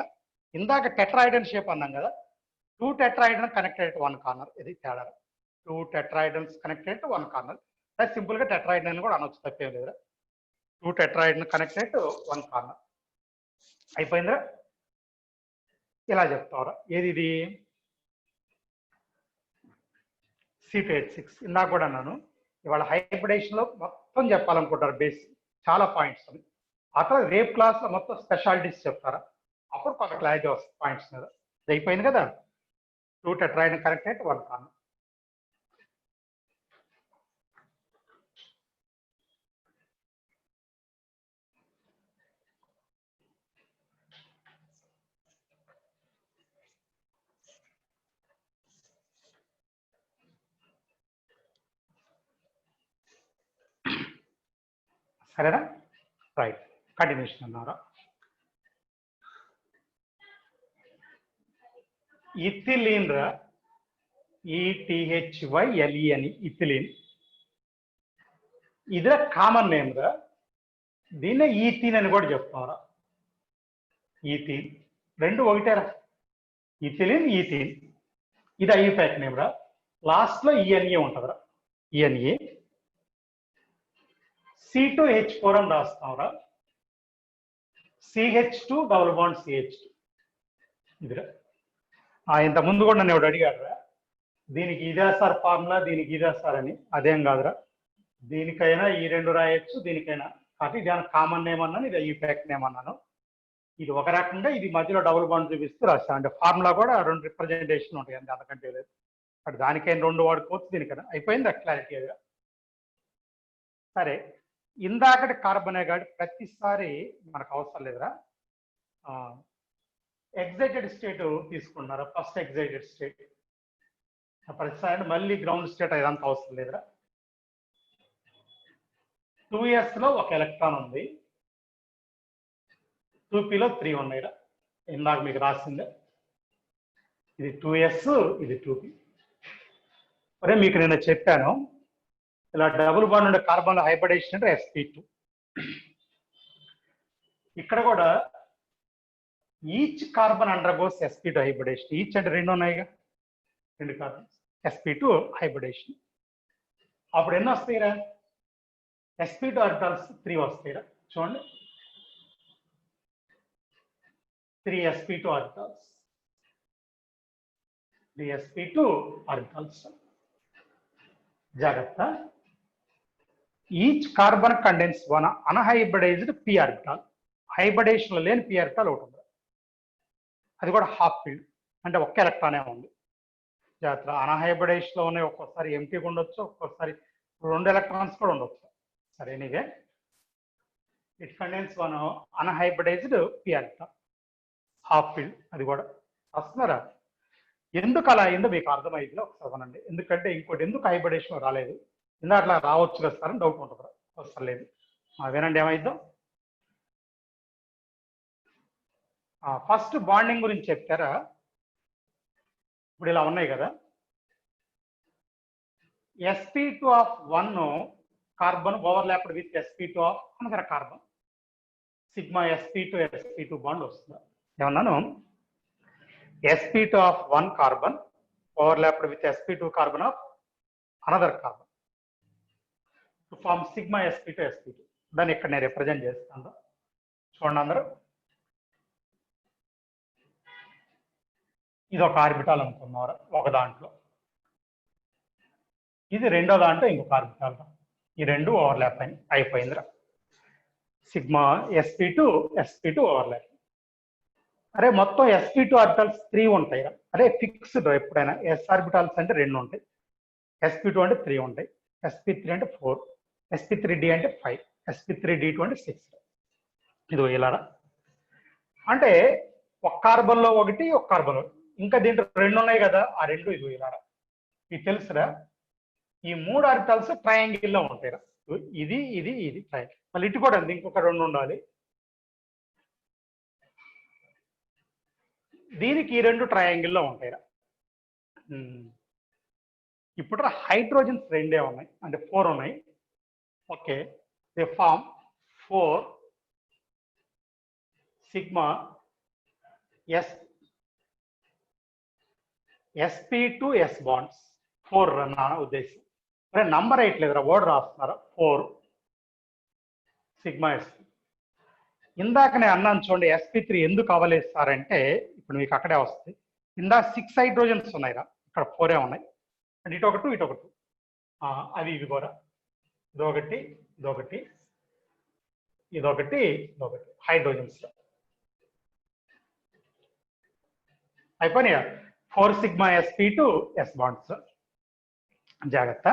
ఇందాక టెట్రాయిడన్ షేప్ అన్నాం కదా, 2 టెట్రాయిడన్ కనెక్టెడ్ టు 1 కార్నర్. ఇది తేడా, 2 టెట్రాయిడన్స్ కనెక్టెడ్ టు 1 కార్నర్. సింపుల్ గా టెట్రాయిడన్ అని కూడా అనొచ్చు, తప్పేం లేదా. 2 టెట్రాయిడన్ కనెక్టెడ్ టు 1 కార్నర్. అయిపోయిందా? ఇలా చెప్తారా. ఏది ఇది? C2H6. ఇందాక కూడా అన్నాను, ఇవాళ హైబ్రిడేషన్ లో మొత్తం చెప్పాలనుకుంటారు, బేస్ చాలా పాయింట్స్. అక్కడ రేపు క్లాస్ లో మొత్తం స్పెషాలిటీస్ చెప్తారా, అప్పుడు కొంత క్లారిటీ వస్తుంది పాయింట్స్ మీద. అయిపోయింది కదా, 2 టెట్రాయిడన్ కనెక్టెడ్ టు 1 కార్నర్. సరేనా, రైట్. కంటిన్యూషన్ అన్నారా. ఇథిలీన్ రా, ETHYLE, ఇథిలీన్. ఇదే కామన్ నేమ్ రా, దీన్నే ఈథీన్ అని కూడా చెప్తారా. ఈథీన్ 2 ఒకటేరా, ఇథిలీన్ ఈథీన్. ఇది ఐయుపాక్ నేమ్ రా. లాస్ట్ లో ENA ఉంటుందిరా, ENA. C2H4 అని రాస్తాంరా, CH2 డబుల్ బాండ్ CH2. ఇదిరా. ఇంత ముందు కూడా నన్ను ఎవడు అడిగాడురా, దీనికి ఇదే సార్ ఫార్ములా, దీనికి ఇదే సార్ అని. అదేం కాదురా, దీనికైనా ఈ 2 రాయొచ్చు, దీనికైనా. కాబట్టి ఇది కామన్ నేమ్ అన్నాను, ఇది ఐయుపాక్ నేమ్ అన్నాను. ఇది ఒక రకంగా, ఇది మధ్యలో డబుల్ బాండ్ చూపిస్తూ రాస్తాను. అంటే ఫార్ములా కూడా 2 రిప్రజెంటేషన్ ఉంటాయి, అంతే, అంతకంటే లేదు. అటు దానికైనా 2 వాడుకోవచ్చు, దీనికైనా. అయిపోయింది క్లారిటీగా. సరే, ఇందాకటి కార్బనే కాబట్టి ప్రతిసారి మనకు అవసరం లేదురా. ఎగ్జైటెడ్ స్టేట్ తీసుకున్నారా, ఫస్ట్ ఎగ్జైటెడ్ స్టేట్. ప్రతిసారి మళ్ళీ గ్రౌండ్ స్టేట్ ఇదంతా అవసరం లేదురా. 2s లో 1 ఎలక్ట్రాన్ ఉంది, 2p లో 3 ఉన్నాయిరా. ఇందాక మీకు రాసిందే, ఇది 2s, ఇది 2p. అరే మీకు నేను చెప్పాను, ఇలా డబుల్ బాండ్ ఉండే కార్బన్ హైబ్రిడేషన్ అంటే sp2. ఇక్కడ కూడా each carbon undergoes sp2 hybridisation. Each అంటే 2 ఉన్నాయిగా, 2 కార్బన్, sp2 హైబ్రిడేషన్. అప్పుడు ఎన్ని వస్తాయిరా, sp2 ఆర్బిటాల్స్ 3 వస్తాయిరా. చూడండి, 3 sp2 ఆర్బిటాల్స్, 3 sp2 ఆర్బిటాల్స్. జాగ్రత్త, each carbon contains 1 unhybridised p orbital. Hybridisation లో లేని p ఆర్బిటాల్ ఒకటి ఉంది, అది కూడా హాఫ్ ఫిల్డ్, అంటే ఒక్క ఎలక్ట్రానే ఉంది. జాగ్రత్త, అన్హైబ్రిడేషన్ లో ఉన్నాయి ఒక్కోసారి ఎంటీగా ఉండొచ్చు, ఒక్కోసారి 2 ఎలక్ట్రాన్స్ కూడా ఉండొచ్చు. సరే, anyway it contains one unhybridised p orbital half filled, అది కూడా వస్తున్నారా. ఎందుకు అలా అయిందో మీకు అర్థమైందో ఒకసారి వినండి. ఎందుకంటే ఇంకోటి ఎందుకు హైబ్రిడేషన్ రాలేదు, ఇందా అట్లా రావచ్చు కదా సార్ అని డౌట్ ఉంటుంది, అవసరం లేదు. వినండి ఏమైందో. ఫస్ట్ బాండింగ్ గురించి చెప్తారా. ఇప్పుడు ఇలా ఉన్నాయి కదా, sp2 of 1 carbon overlapped with sp2 of another carbon, sigma sp2 bond వస్తుంది. ఏమన్నాను, sp2 of 1 carbon overlapped with sp2 carbon of another carbon to form sigma sp2. దాన్ని ఇక్కడ నేను రిప్రజెంట్ చేస్తాను, చూడండి అందరూ. ఇది ఒక ఆర్బిటాల్ అనుకున్నారు ఒక దాంట్లో, ఇది రెండో దాంట్లో ఇంకొక ఆర్బిటాల్, ఈ రెండు ఓవర్లాప్ అయిపోయిందిరా. Sigma sp2 overlap. అరే మొత్తం sp2 ఆర్బిటాల్స్ 3 ఉంటాయి. అరే ఫిక్స్డ్, ఎప్పుడైనా s ఆర్బిటాల్స్ అంటే 2 ఉంటాయి, sp2 అంటే 3 ఉంటాయి, sp3 అంటే 4, sp3d అంటే 5, sp3d2 అంటే 6. ఇది ఇలా అంటే ఒక కార్బన్ లో ఒకటి, ఒక కార్బన్ లో ఇంకా దీంట్లో 2 ఉన్నాయి కదా, ఆ 2 ఇది ఇలా. ఇది తెలుసురా, ఈ 3 ఆర్బిటాల్స్ ట్రయాంగిల్ లో ఉంటాయి. ఇది ఇది ఇది ట్రయాంగిల్, మళ్ళీ ఇటు కూడా ఇంకొక 2 ఉండాలి. దీనికి ఈ 2 ట్రయాంగిల్ లో ఉంటాయి. ఇప్పుడు హైడ్రోజన్స్ 2 ఉన్నాయి, అంటే 4 ఉన్నాయి. Okay, they form 4 sigma sp2s bonds. 4 నా ఉద్దేశం, అరే నంబర్ వేయట్లేదురా, వర్డ్ రాస్తున్నారా. 4 సిగ్మా s. ఇందాక నేను అన్నాను చూడండి, sp3 ఎందుకు అవలేస్తారంటే ఇప్పుడు మీకు అక్కడే వస్తుంది. ఇందా 6 హైడ్రోజన్స్ ఉన్నాయిరా, ఇక్కడ 4 ఉన్నాయి, అంటే ఇటొకటి ఇటొకటి, అవి ఇవి కూడా, ఇదొకటి ఇదొకటి ఇదొకటి ఇదొకటి హైడ్రోజన్స్ అయిపోయినాయా. 4 సిగ్మా sp2s బాండ్స్. జాగ్రత్త,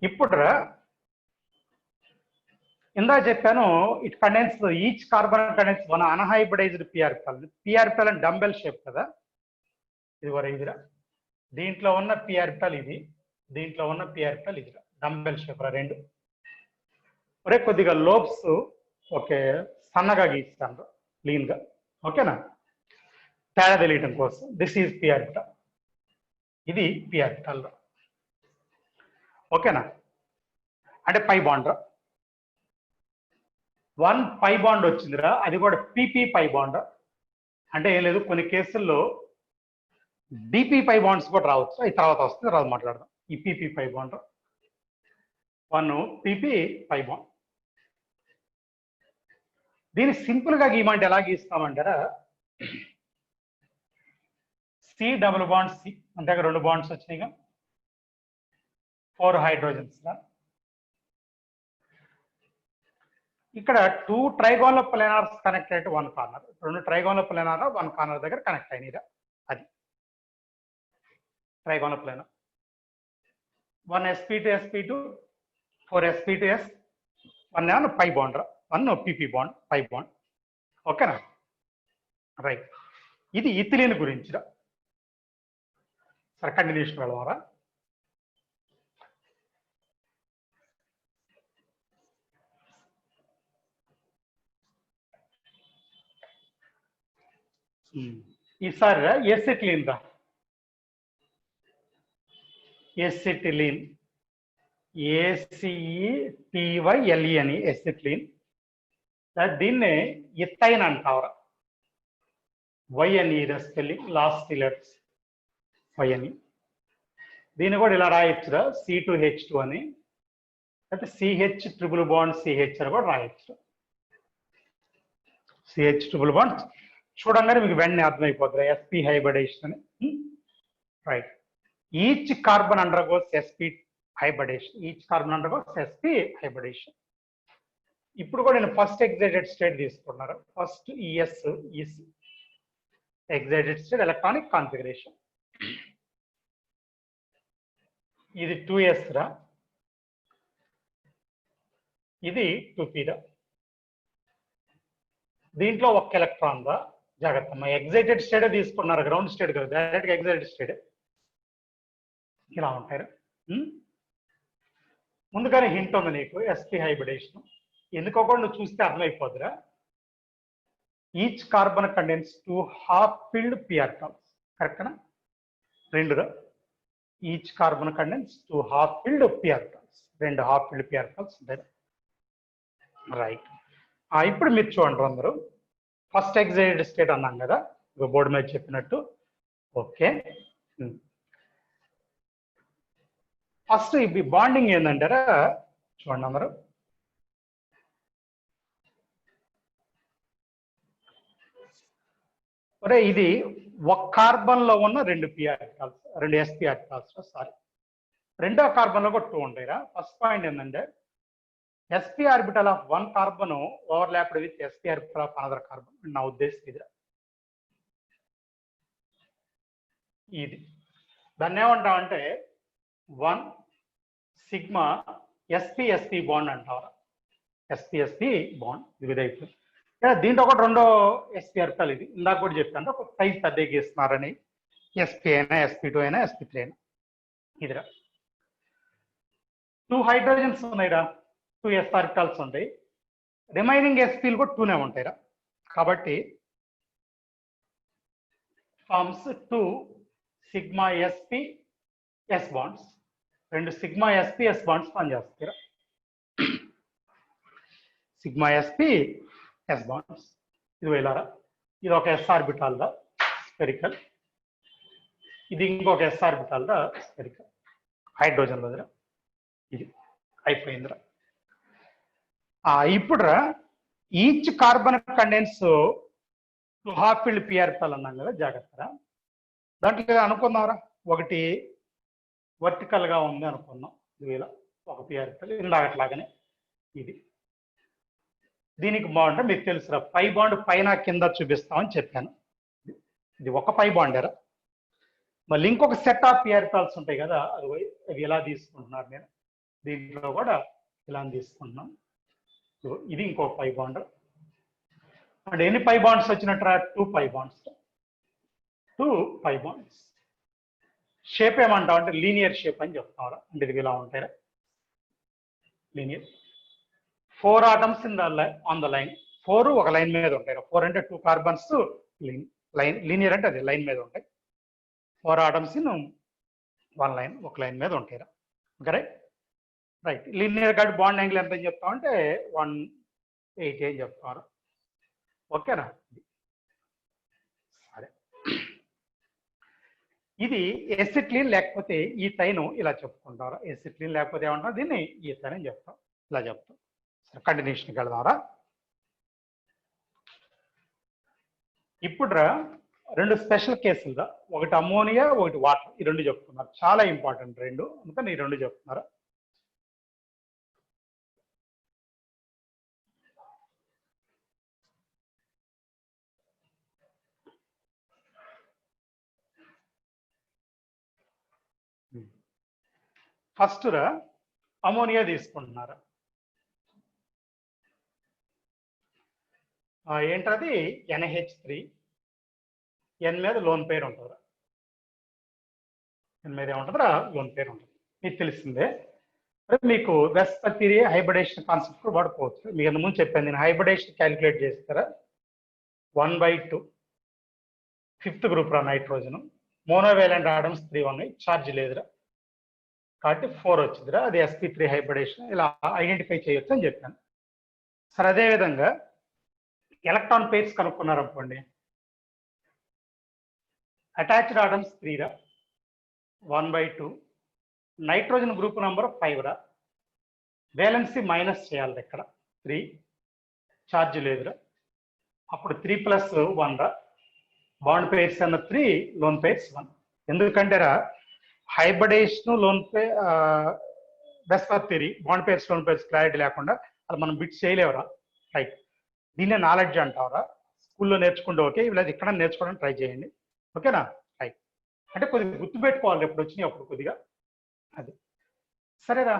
ఇప్పుడు ఇందా చెప్పాను, it contains each carbon contains 1 unhybridised p orbital అని డంబెల్ షేప్ కదా, ఇది వరకు ఇదిరా. దీంట్లో ఉన్న p ఆర్బిటాల్ ఇది, దీంట్లో ఉన్న p ఆర్బిటాల్ ఇది, డంబెల్ షేప్ రా 2. ఒరే కొద్దిగా లోబ్స్ ఓకే సన్నగా గీస్తాను క్లీన్ గా, ఓకేనా, తేడా తెలియటం కోసం. దిస్ ఈజ్ p ఆర్బిటాల్, ఇది p ఆర్బిటాల్, ఓకేనా. అంటే పై బాండ్ రా, 1 పై బాండ్ వచ్చిందిరా, అది కూడా pp పై బాండ్. అంటే ఏం లేదు, కొన్ని కేసుల్లో dp పై బాండ్స్ కూడా రావచ్చు, అది తర్వాత వస్తుంది, తర్వాత మాట్లాడదాం. ఈ pp pi bond 1 pp pi bond. దీన్ని సింపుల్ గా గీయమంటే ఎలా గీస్తామంటారా, C డబుల్ బాండ్ C, అంతే 2 బాండ్స్ వచ్చినాయిగా, 4 హైడ్రోజన్స్. ఇక్కడ 2 ట్రైగోనల్ ప్లానార్స్ కనెక్ట్ అయితే 1 కార్నర్, 2 ట్రైగోనల్ ప్లానార్ 1 కార్నర్ దగ్గర కనెక్ట్ అయినాయిరా, అది ట్రైగోనల్ ప్లానార్. 1 sp2 4 sp2s, 1 ఏమన్నా పై బాండ్ రా, 1 pp బాండ్ పై బాండ్, ఓకేనా. రైట్, ఇది ఇథిలీన్ గురించి రా. సరే కంటిన్యూషన్ వెళ్దామరా. ఈసారి ఎసిటిలిన్ రా, ఎసిటిలిన్ ACETYLE అని ఎసిటిలిన్. దీన్నే ఇథైన్ అంటావరా, YNE spelling, last letters YNE. దీన్ని కూడా ఇలా రాయొచ్చురా, C2H2 అని, అంటే CH ట్రిపుల్ బాండ్ CH అని కూడా రాయొచ్చు. CH ట్రిపుల్ బాండ్ చూడంగానే మీకు వెంటనే అర్థమైపోతుంది sp హైబ్రిడేషన్ అని. Right, each carbon undergoes sp hybridation, each carbon undergoes sp hybridation. ఇప్పుడు కూడా నేను ఫస్ట్ ఎగ్జైటెడ్ స్టేట్ తీసుకున్నారు. ఫస్ట్ ఈఎస్ ఈస్ ఎగ్జైటెడ్ స్టేట్ ఎలక్ట్రానిక్ కాన్ఫిగరేషన్. ఇది 2s రా, ఇది 2p రా. దీంట్లో ఒక ఎలక్ట్రాన్ రా. జాగ్రత్త, ఎగ్జైటెడ్ స్టేట్ తీసుకున్నారు, గ్రౌండ్ స్టేట్ కదా, డైరెక్ట్ గా ఎగ్జైటెడ్ స్టేట్. ఇలా ఉంటారు. ముందుగానే హింట్ ఉంది నీకు, sp హైబ్రిడేషన్. ఎందుకో కూడా నువ్వు చూస్తే అర్థమైపోద్దిరా. Each carbon contains 2 half filled p orbitals. కరెక్టనా? రెండురా. Each carbon contains 2 half filled p orbitals. 2 half filled p orbitals ఉంటాయి. రైట్. ఇప్పుడు మీరు చూడండి అందరూ, ఫస్ట్ ఎగ్జైటెడ్ స్టేట్ అన్నాం కదా, బోర్డు మీద చెప్పినట్టు. ఓకే, ఫస్ట్ ఈ బాండింగ్ ఏంటంటారా చూడండి అందరూ. ఒరే ఇది ఒక కార్బన్ లో ఉన్న 2 p orbitals, 2 sp orbitals. Sorry, రెండో కార్బన్ లో కూడా 2 ఉంటాయిరా. ఫస్ట్ పాయింట్ ఏంటంటే sp orbital of 1 carbon overlapped with sp orbital of another carbon. నా ఉద్దేశం ఇది. ఇది దాన్ని ఏమంటామంటే 1 సిగ్మా sp బాండ్ అంటారు. sp బాండ్ ఇది విధైతే. దీంట్లో కూడా రెండో sp ఆర్బిటల్. ఇది ఇందాక కూడా చెప్పాను, ఒక సైజ్ పెద్దగా గీస్తున్నారని. sp అయినా sp2 అయినా sp3 అయినా. ఇదిరా 2 హైడ్రోజన్స్ ఉన్నాయిరా, 2 s ఆర్బిటాల్స్ ఉంటాయి. రిమైనింగ్ spలు కూడా 2నే ఉంటాయిరా. కాబట్టి forms 2 sigma sp s bonds. 2 sigma sp s bonds పనిచేస్తాయిరా. Sigma sp s bonds. ఇది వెళ్ళారా, ఇది ఒక s ఆర్బిటాల్ దా స్పెరికల్, ఇది ఇంకొక s ఆర్బిటాల్ దా స్పెరికల్. హైడ్రోజన్ వదిరా. ఇది అయిపోయిందిరా. ఇప్పుడు each carbon contains 2 half filled p orbital అన్నాం కదా, జాగ్రత్త. దాంట్లో అనుకుందాంరా, ఒకటి వర్టికల్ గా ఉంది అనుకుందాం. ఇది ఇలా ఒక p ఆర్బిటాల్, ఇందాకట్లాగానే. ఇది దీనికి బాగుంటే మీకు తెలుసురా, పై బాండ్ పైన కింద చూపిస్తామని చెప్పాను. ఇది ఒక పై బాండేరా. మళ్ళీ ఇంకొక సెట్ ఆఫ్ p ఆర్బిటాల్స్ ఉంటాయి కదా, అవి ఎలా తీసుకుంటున్నారు నేను. దీంట్లో కూడా ఇలా తీసుకుంటున్నాం. ఇది ఇంకో పై బాండ్. అంటే ఎన్ని పై బాండ్స్ వచ్చినట్రా? 2 pi bonds. 2 pi bonds. Shape ఏమంటాం అంటే లీనియర్ షేప్ అని చెప్తాం. అంటే ఇది ఇలా ఉంటాయి linear. 4 atoms in the on the line. 4 ఒక లైన్ మీద ఉంటాయి. 4 అంటే 2 కార్బన్స్ లైన్. లీనియర్ అంటే అది లైన్ మీద ఉంటాయి. 4 ఆటమ్స్ ఇన్ 1 లైన్, ఒక లైన్ మీద ఉంటాయి. Okay right. లీనియర్ కాబట్టి బాండ్ యాంగిల్ ఎంత అని చెప్తామంటే 180 అని చెప్తారు. ఓకేనా? సరే, ఇది ఎసిట్లిన్ లేకపోతే ఈథైన్ ఇలా చెప్పుకుంటారు. ఎసిట్లిన్ లేకపోతే ఏమంటారు? దీన్ని ఈథైన్ అని చెప్తాం. ఇలా చెప్తాం. సరే, కంటిన్యూషన్కి వెళ్దాంరా. ఇప్పుడు 2 స్పెషల్ కేసులు, ఒకటి అమ్మోనియా, ఒకటి వాటర్. ఈ 2 చెప్తున్నారు. చాలా ఇంపార్టెంట్ 2, అందుకని ఈ 2 చెప్తున్నారు. ఫస్ట్ అమోనియా తీసుకుంటున్నారు. ఏంటది? NH3. N మీద లోన్ పేరు ఉంటుంది. N మీద ఏముంటుందిరా? లోన్ పేరు ఉంటుంది. మీకు తెలిసిందే. మీకు వెస్పర్ హైబ్రిడేషన్ కాన్సెప్ట్ కూడా వాడుకోవచ్చు. మీకు అంత ముందు చెప్పాను నేను. హైబ్రిడేషన్ క్యాలిక్యులేట్ చేస్తారా 1/2 5th గ్రూప్ రా నైట్రోజన్. మోనోవేలెంట్ ఆటమ్స్ 3 ఉన్నాయి. ఛార్జ్ లేదురా కాబట్టి 4 వచ్చిందిరా. అది sp3 హైబ్రిడేషన్. ఇలా ఐడెంటిఫై చేయొచ్చు అని చెప్పాను. సరే, అదేవిధంగా ఎలక్ట్రాన్ పేర్స్ కనుక్కున్నారనుకోండి. అటాచ్డ్ ఆటమ్స్ 3 రా, 1/2. నైట్రోజన్ గ్రూప్ నంబర్ 5 రా. వేలెన్సీ మైనస్ చేయాలి ఇక్కడ 3. ఛార్జ్ లేదురా. అప్పుడు 3 + 1 రా. బాండ్ పేర్స్ అన్న 3, లోన్ పేర్స్ 1. ఎందుకంటే రా hybridisation loan pay VSEPR theory bond pairs loan pairs clarity లేకుండా అసలు మనం బిట్స్ చేయలేవరా? రైట్. దీన్నే నాలెడ్జ్ అంటావరా? స్కూల్లో నేర్చుకుంటే ఓకే, లేదా ఇక్కడ నేర్చుకోవడానికి ట్రై చేయండి. ఓకేనా? రైట్. అంటే కొద్దిగా గుర్తుపెట్టుకోవాలి ఎప్పుడు వచ్చినాయి అప్పుడు కొద్దిగా. అది సరేరా,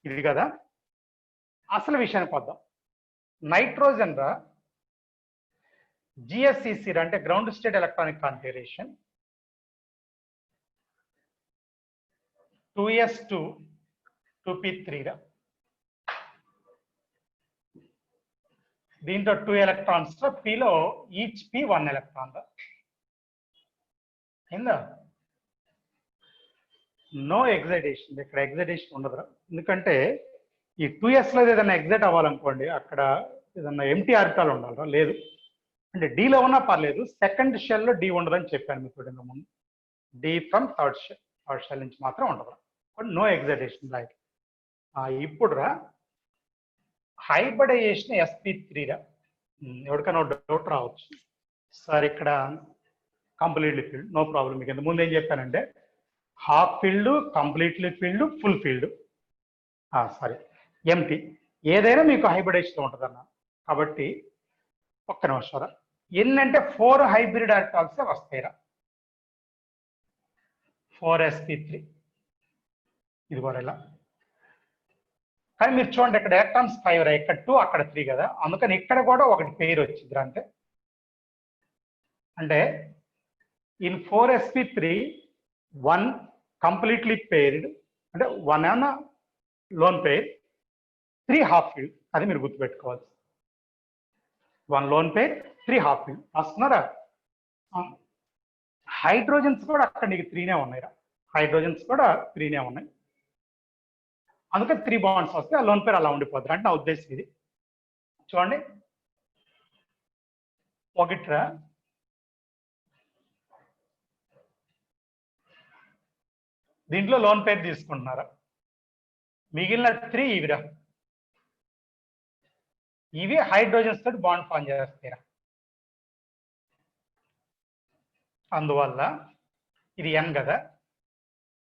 ఇది కదా. అసలు విషయానికి వద్దాం. నైట్రోజన్ రా జిఎస్సిసి అంటే ground state electronic configuration 2s2 2p3 రా. దీంట్లో 2 ఎలక్ట్రాన్స్ రా, పిలో ఈచ్ పి 1 ఎలక్ట్రాన్ రా. ఏందా? నో ఎగ్జైటేషన్, ఇక్కడ ఎగ్జైటేషన్ ఉండదురా. ఎందుకంటే ఈ 2s లో ఏదైనా ఎగ్జైట్ అవ్వాలనుకోండి, అక్కడ ఏదన్నా ఎంటీ ఆర్బిటాల్ ఉండాలరా. లేదు అంటే డీలో ఉన్నా పర్లేదు, సెకండ్ షెల్లో డి ఉండదని చెప్పాను మీకు ఇంతకు ముందు. డి ఫ్రమ్ థర్డ్ షెల్ నుంచి మాత్రం ఉండదు. No excitation. రైట్. ఇప్పుడు రా హైబ్రిడైజేషన్ sp3 రా. ఎవరికైనా డౌట్ రావచ్చు సార్, ఇక్కడ కంప్లీట్లీ ఫీల్డ్, నో ప్రాబ్లం. మీకు ఇంత ముందు ఏం చెప్పానంటే half field, completely field, full field, sorry empty, ఏదైనా మీకు హైబ్రిడైజేషన్ ఉంటుంది అన్న. కాబట్టి ఒక్క నిమిషం రా. ఎన్నంటే 4 హైబ్రిడ్ ఆర్టాల్సే వస్తాయిరా. 4sp3 ఇది కూడా ఇలా. కానీ మీరు చూడండి, ఇక్కడ ఎలక్ట్రాన్స్ 5 రా, ఇక్కడ 2 అక్కడ 3 కదా, అందుకని ఇక్కడ కూడా ఒకటి పేరు వచ్చిందిరా. అంటే ఇన్ 4sp3 1 కంప్లీట్లీ పేర్డ్, అంటే 1 ఏమన్నా లోన్ పేర్, 3 హాఫ్ ఫీల్డ్. అది మీరు గుర్తుపెట్టుకోవాలి. 1 లోన్ పేర్, 3 హాఫ్ ఫీల్డ్. వస్తున్నారా? హైడ్రోజన్స్ కూడా అక్కడ నీకు 3నే ఉన్నాయిరా. హైడ్రోజన్స్ కూడా 3నే ఉన్నాయి. అందుకని 3 బాండ్స్ వస్తే ఆ లోన్ పేరు అలా ఉండిపోతారు అంటే నా ఉద్దేశం ఇది. చూడండి, ఒకటిరా దీంట్లో లోన్ పేరు తీసుకుంటున్నారా, మిగిలిన 3 ఇవిరా. ఇవి హైడ్రోజన్స్ తోటి బాండ్ ఫామ్ చేస్తాయిరా. అందువల్ల ఇది ఎన్ కదా,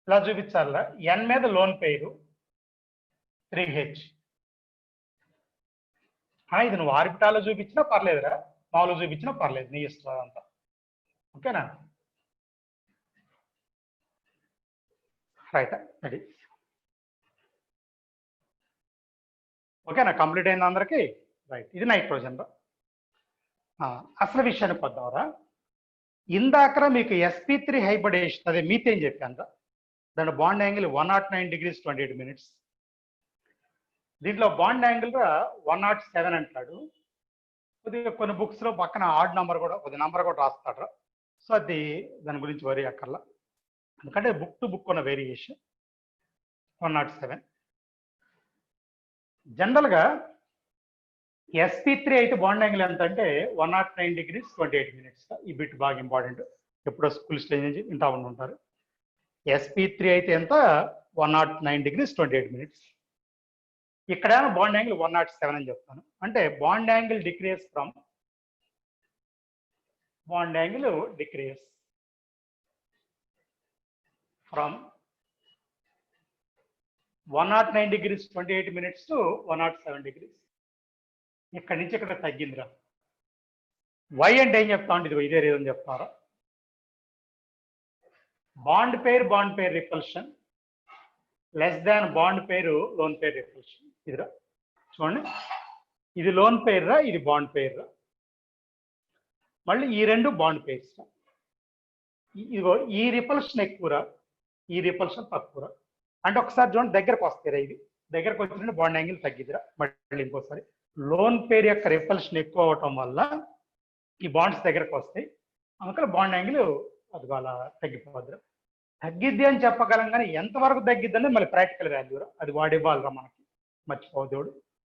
ఇలా చూపించాలా. ఎన్ మీద లోన్ పేరు 3H. ఇది నువ్వు ఆర్బిటాల్లో చూపించినా పర్లేదురా, మామూలు చూపించినా పర్లేదు, నీ ఇష్టం అంతా. ఓకేనా? రైట్. అది ఓకేనా? కంప్లీట్ అయింది అందరికి? రైట్. ఇది నైట్రోజన్ రా. అసలు విషయానికి వద్దాంరా. ఇందాక మీకు sp3 హైబ్రిడేషన్, అదే మీథేన్ చెప్పాను రా. దాని బాండ్ యాంగిల్ 109 degrees 28 minutes. దీంట్లో బాండ్ యాంగిల్ రా 107 అంటాడు. కొద్దిగా కొన్ని బుక్స్ లో పక్కన ఆడ్ నంబర్ కూడా, కొద్ది నంబర్ కూడా రాస్తాడు రా. సో అది దాని గురించి వరి అక్కర్లా, ఎందుకంటే బుక్ టు బుక్ ఉన్న వేరియేషన్. 107 జనరల్గా. sp3 అయితే బాండ్ యాంగిల్ ఎంత అంటే 109 degrees 28 minutes. ఈ బిట్ బాగా ఇంపార్టెంట్, ఎప్పుడో స్కూల్ స్టేజ్ నుంచి ఇంటా ఉంటారు. sp3 అయితే ఎంత? 109 degrees 28 minutes. ఇక్కడ బాండ్ యాంగిల్ 107 అని చెప్తాను. అంటే bond angle decreases from, bond angle decreases from 109 degrees 28 minutes to 107 degrees. ఇక్కడి నుంచి ఇక్కడ తగ్గిందిరా. వై అంటే ఏం చెప్తా ఉంటే ఇది ఇదే రీజన్ చెప్తారా. Bond pair repulsion less than bond పేరు లోన్ పేర్ రిపల్షన్. ఇదిరా చూడండి, ఇది లోన్ పేర్ రా, ఇది బాండ్ పేర్ రా. మళ్ళీ ఈ రెండు బాండ్ పేర్స్ రా. ఇదిగో ఈ రిపల్షన్ ఎక్కువరా, ఈ రిపల్షన్ తక్కువరా. అంటే ఒకసారి చూడండి, దగ్గరకు వస్తాయిరా. ఇది దగ్గరకు వచ్చిన బాండ్ యాంగిల్ తగ్గిదిరా. మళ్ళీ ఇంకోసారి లోన్ పేర్ యొక్క రిపల్షన్ ఎక్కువ అవటం వల్ల ఈ బాండ్స్ దగ్గరకు వస్తాయి, అందుకని బాండ్ యాంగిల్ అది అలా తగ్గిపోద్దిరా. తగ్గిద్ది అని చెప్పగలం, కానీ ఎంతవరకు తగ్గిద్ది అనేది మళ్ళీ ప్రాక్టికల్ వాల్యూ రా, అది వాడి ఇవ్వాలిరా మనకి, మర్చిపోవద్దు.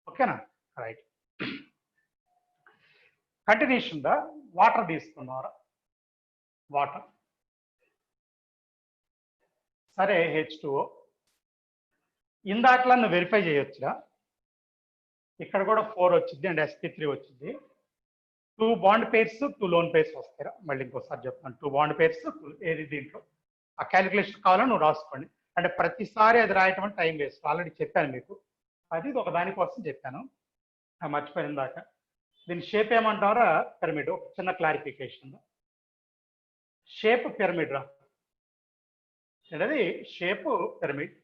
ఓకేనా? రైట్. కంటిన్యూషన్ దా. వాటర్ తీసుకున్నారా. వాటర్ సరే, H2O. ఇందాకలా నువ్వు వెరిఫై చేయొచ్చురా. ఇక్కడ కూడా 4 వచ్చింది అండ్ sp3 వచ్చింది. 2 బాండ్ పేర్స్ 2 లోన్ పేర్స్ వస్తాయిరా. మళ్ళీ ఇంకోసారి చెప్తాను, 2 బాండ్ పేర్స్ ఏది దీంట్లో ఆ క్యాలిక్యులేషన్ కావాలని నువ్వు రాసుకోండి. అంటే ప్రతిసారి అది రాయటం అంటే టైం వేస్ట్, ఆల్రెడీ చెప్పాను మీకు. అది ఒక దానికోసం చెప్పాను. మర్చిపోయిన దాకా దీని షేప్ ఏమంటారా? పిరమిడ్. ఒక చిన్న క్లారిఫికేషన్. షేప్ పిరమిడ్ రా, అనేది షేప్ పిరమిడ్.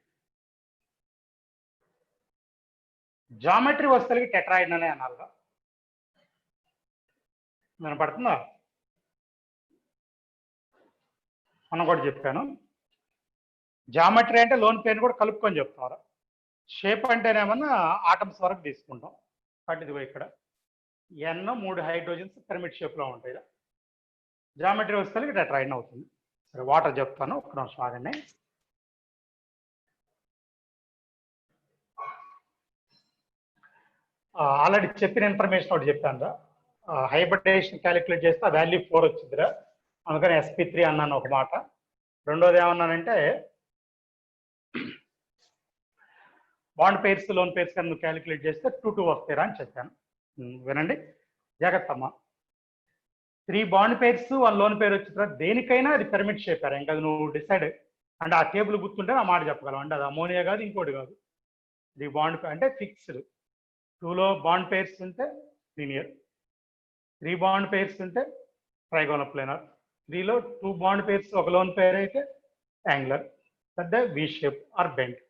జామెట్రీ వస్తువులకి టెట్రాయిడ్ అనే అనాలిగా. వినపడుతుందా? మనం కూడా చెప్పాను. జామెట్రీ అంటే లోన్ పేరు కూడా కలుపుకొని చెప్తున్నారు. షేప్ అంటేనేమన్నా ఆటమ్స్ వరకు తీసుకుంటాం. బట్ ఇదిగో ఇక్కడ ఎన్ 3 హైడ్రోజన్స్ పిరమిడ్ షేప్ లో ఉంటాయి. జామెట్రీ వస్తువులకి టెట్రాయిడ్ అవుతుంది. సరే, వాటర్ చెప్తాను, ఒక్క నిమిషం ఆగండి. ఆల్రెడీ చెప్పిన ఇన్ఫర్మేషన్ ఒకటి చెప్పాను. హైబ్రిడేషన్ క్యాలిక్యులేట్ చేస్తే ఆ వాల్యూ 4 వచ్చిందిరా, అందుకని sp3 అన్నాను ఒక మాట. రెండోది ఏమన్నానంటే బాండ్ పేర్స్ లోన్ పేర్స్ కానీ నువ్వు క్యాలిక్యులేట్ చేస్తే 2 2 వస్తాయిరా అని చెప్పాను. వినండి జాగ్రత్త అమ్మా. 3 బాండ్ పేర్స్ 1 లోన్ పేరు వచ్చిన దేనికైనా అది పిరమిడ్ షేప్. ఇంకా అది నువ్వు డిసైడ్ అంటే ఆ టేబుల్ గుర్తుంటే ఆ మాట చెప్పగలవు. అంటే అది అమోనియా కాదు, ఇంకోటి కాదు. 3 బాండ్ అంటే ఫిక్స్డ్. 2లో బాండ్ పేర్స్ ఉంటే లీనియర్, 3 బాండ్ పేర్స్ ఉంటే ట్రైగోనల్ ప్లేనర్, 3లో 2 బాండ్ పేర్స్ ఒక లోన్ పేర్ అయితే యాంగులర్, పెద్ద V shape or bend.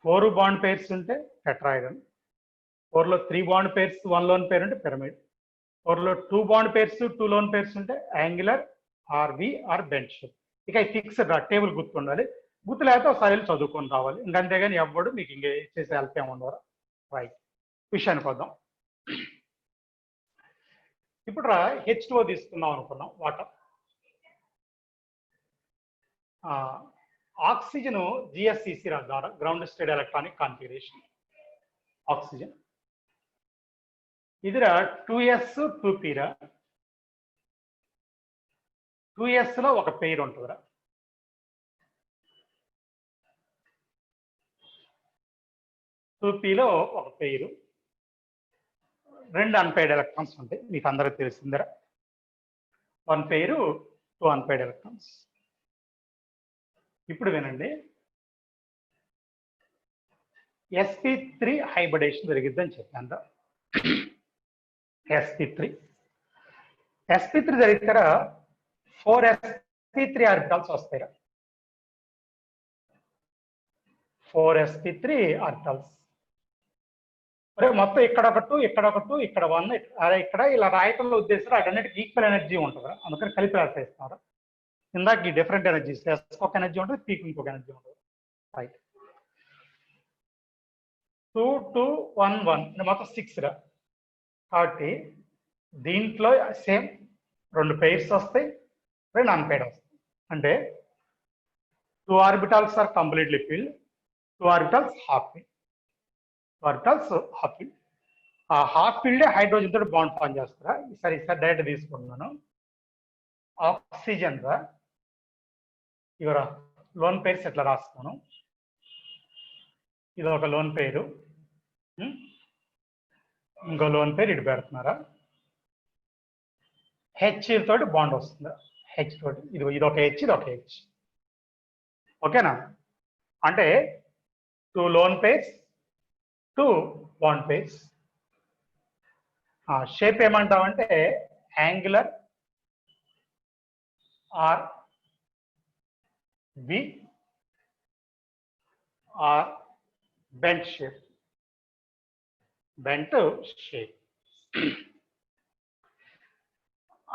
4 bond pairs ఉంటే టెట్రాయిడల్, 4లో 3 బాండ్ పేర్స్ 1 లోన్ పేర్ ఉంటే పిరమిడ్, 4లో 2 బాండ్ పేర్స్ 2 లోన్ పేర్స్ ఉంటే angular or V or bend shape. ఇక ఫిక్స్డ్ టేబుల్ గుర్తుండాలి. గుర్తు లేకపోతే ఒకసారి చదువుకొని రావాలి. ఇంకంతేగాని ఎవ్వడు మీకు ఇంకే చేసే హెల్ప్ ఏమి ఉండవరా. రైట్, విషయానికి వద్దాం. ఇప్పుడు H2O తీసుకుందాం అనుకున్నాం, వాటర్. ఆక్సిజన్ GSCC ద్వారా ground state electronic configuration oxygen. ఇదిరా 2s 2p రా. 2s లో ఒక పెయిర్ ఉంటుందిరా, 2p లో ఒక పెయిర్, 2 అన్పెయిడ్ ఎలక్ట్రాన్స్ ఉంటాయి. మీకు అందరికి తెలిసిందిరా. 1 పెయిర్ 2 అన్పెయిడ్ ఎలక్ట్రాన్స్. ఇప్పుడు వినండి, sp3 హైబ్రిడేషన్ జరిగిద్దని చెప్పాను. sp3 జరిగితే 4 sp3 ఆర్బిటాల్స్ వస్తాయి. 4 sp3 ఆర్బిటాల్స్. మొత్తం ఇక్కడ ఒక 2, ఇక్కడ ఒక 2, ఇక్కడ 1, ఇక్కడ ఇలా రాయటంలో ఉద్దేశం అటన్నిటికి ఈక్వల్ ఎనర్జీ ఉంటుంది, అందుకని కలిపి రాసేస్తున్నారు. ఇందాక ఈ డిఫరెంట్ ఎనర్జీస్, ఎస్ ఒక ఎనర్జీ ఉంటుంది, పీక్ ఇంకొక ఎనర్జీ ఉంటుంది. రైట్, 2 2 1 1 మొత్తం 6 రా. కాబట్టి దీంట్లో సేమ్ 2 పెయిర్స్ వస్తాయి, 2 అన్పెయిడ్ వస్తాయి. అంటే 2 orbitals are completely filled, 2 orbitals half filled. 2 orbitals half filled. ఆ హాఫ్ ఫిల్డ్ హైడ్రోజన్ తోటి బాండ్ ఫామ్ చేస్తారా. ఈసారి డైరెక్ట్ తీసుకుంటున్నాను. ఆక్సిజన్ రా, ఇవరా లోన్ పేర్స్ ఎట్లా రాస్తాను. ఇది ఒక లోన్ పేరు, ఇంకో లోన్ పేరు ఇటు పెడుతున్నారా. హెచ్ తోటి బాండ్ వస్తుంది, హెచ్ తోటి. ఇది ఒక హెచ్, ఇది ఒక హెచ్. ఓకేనా? అంటే 2 lone pairs 2 bond pairs. Shape ఏమంటామంటే angular or V or bent shape. Bent shape.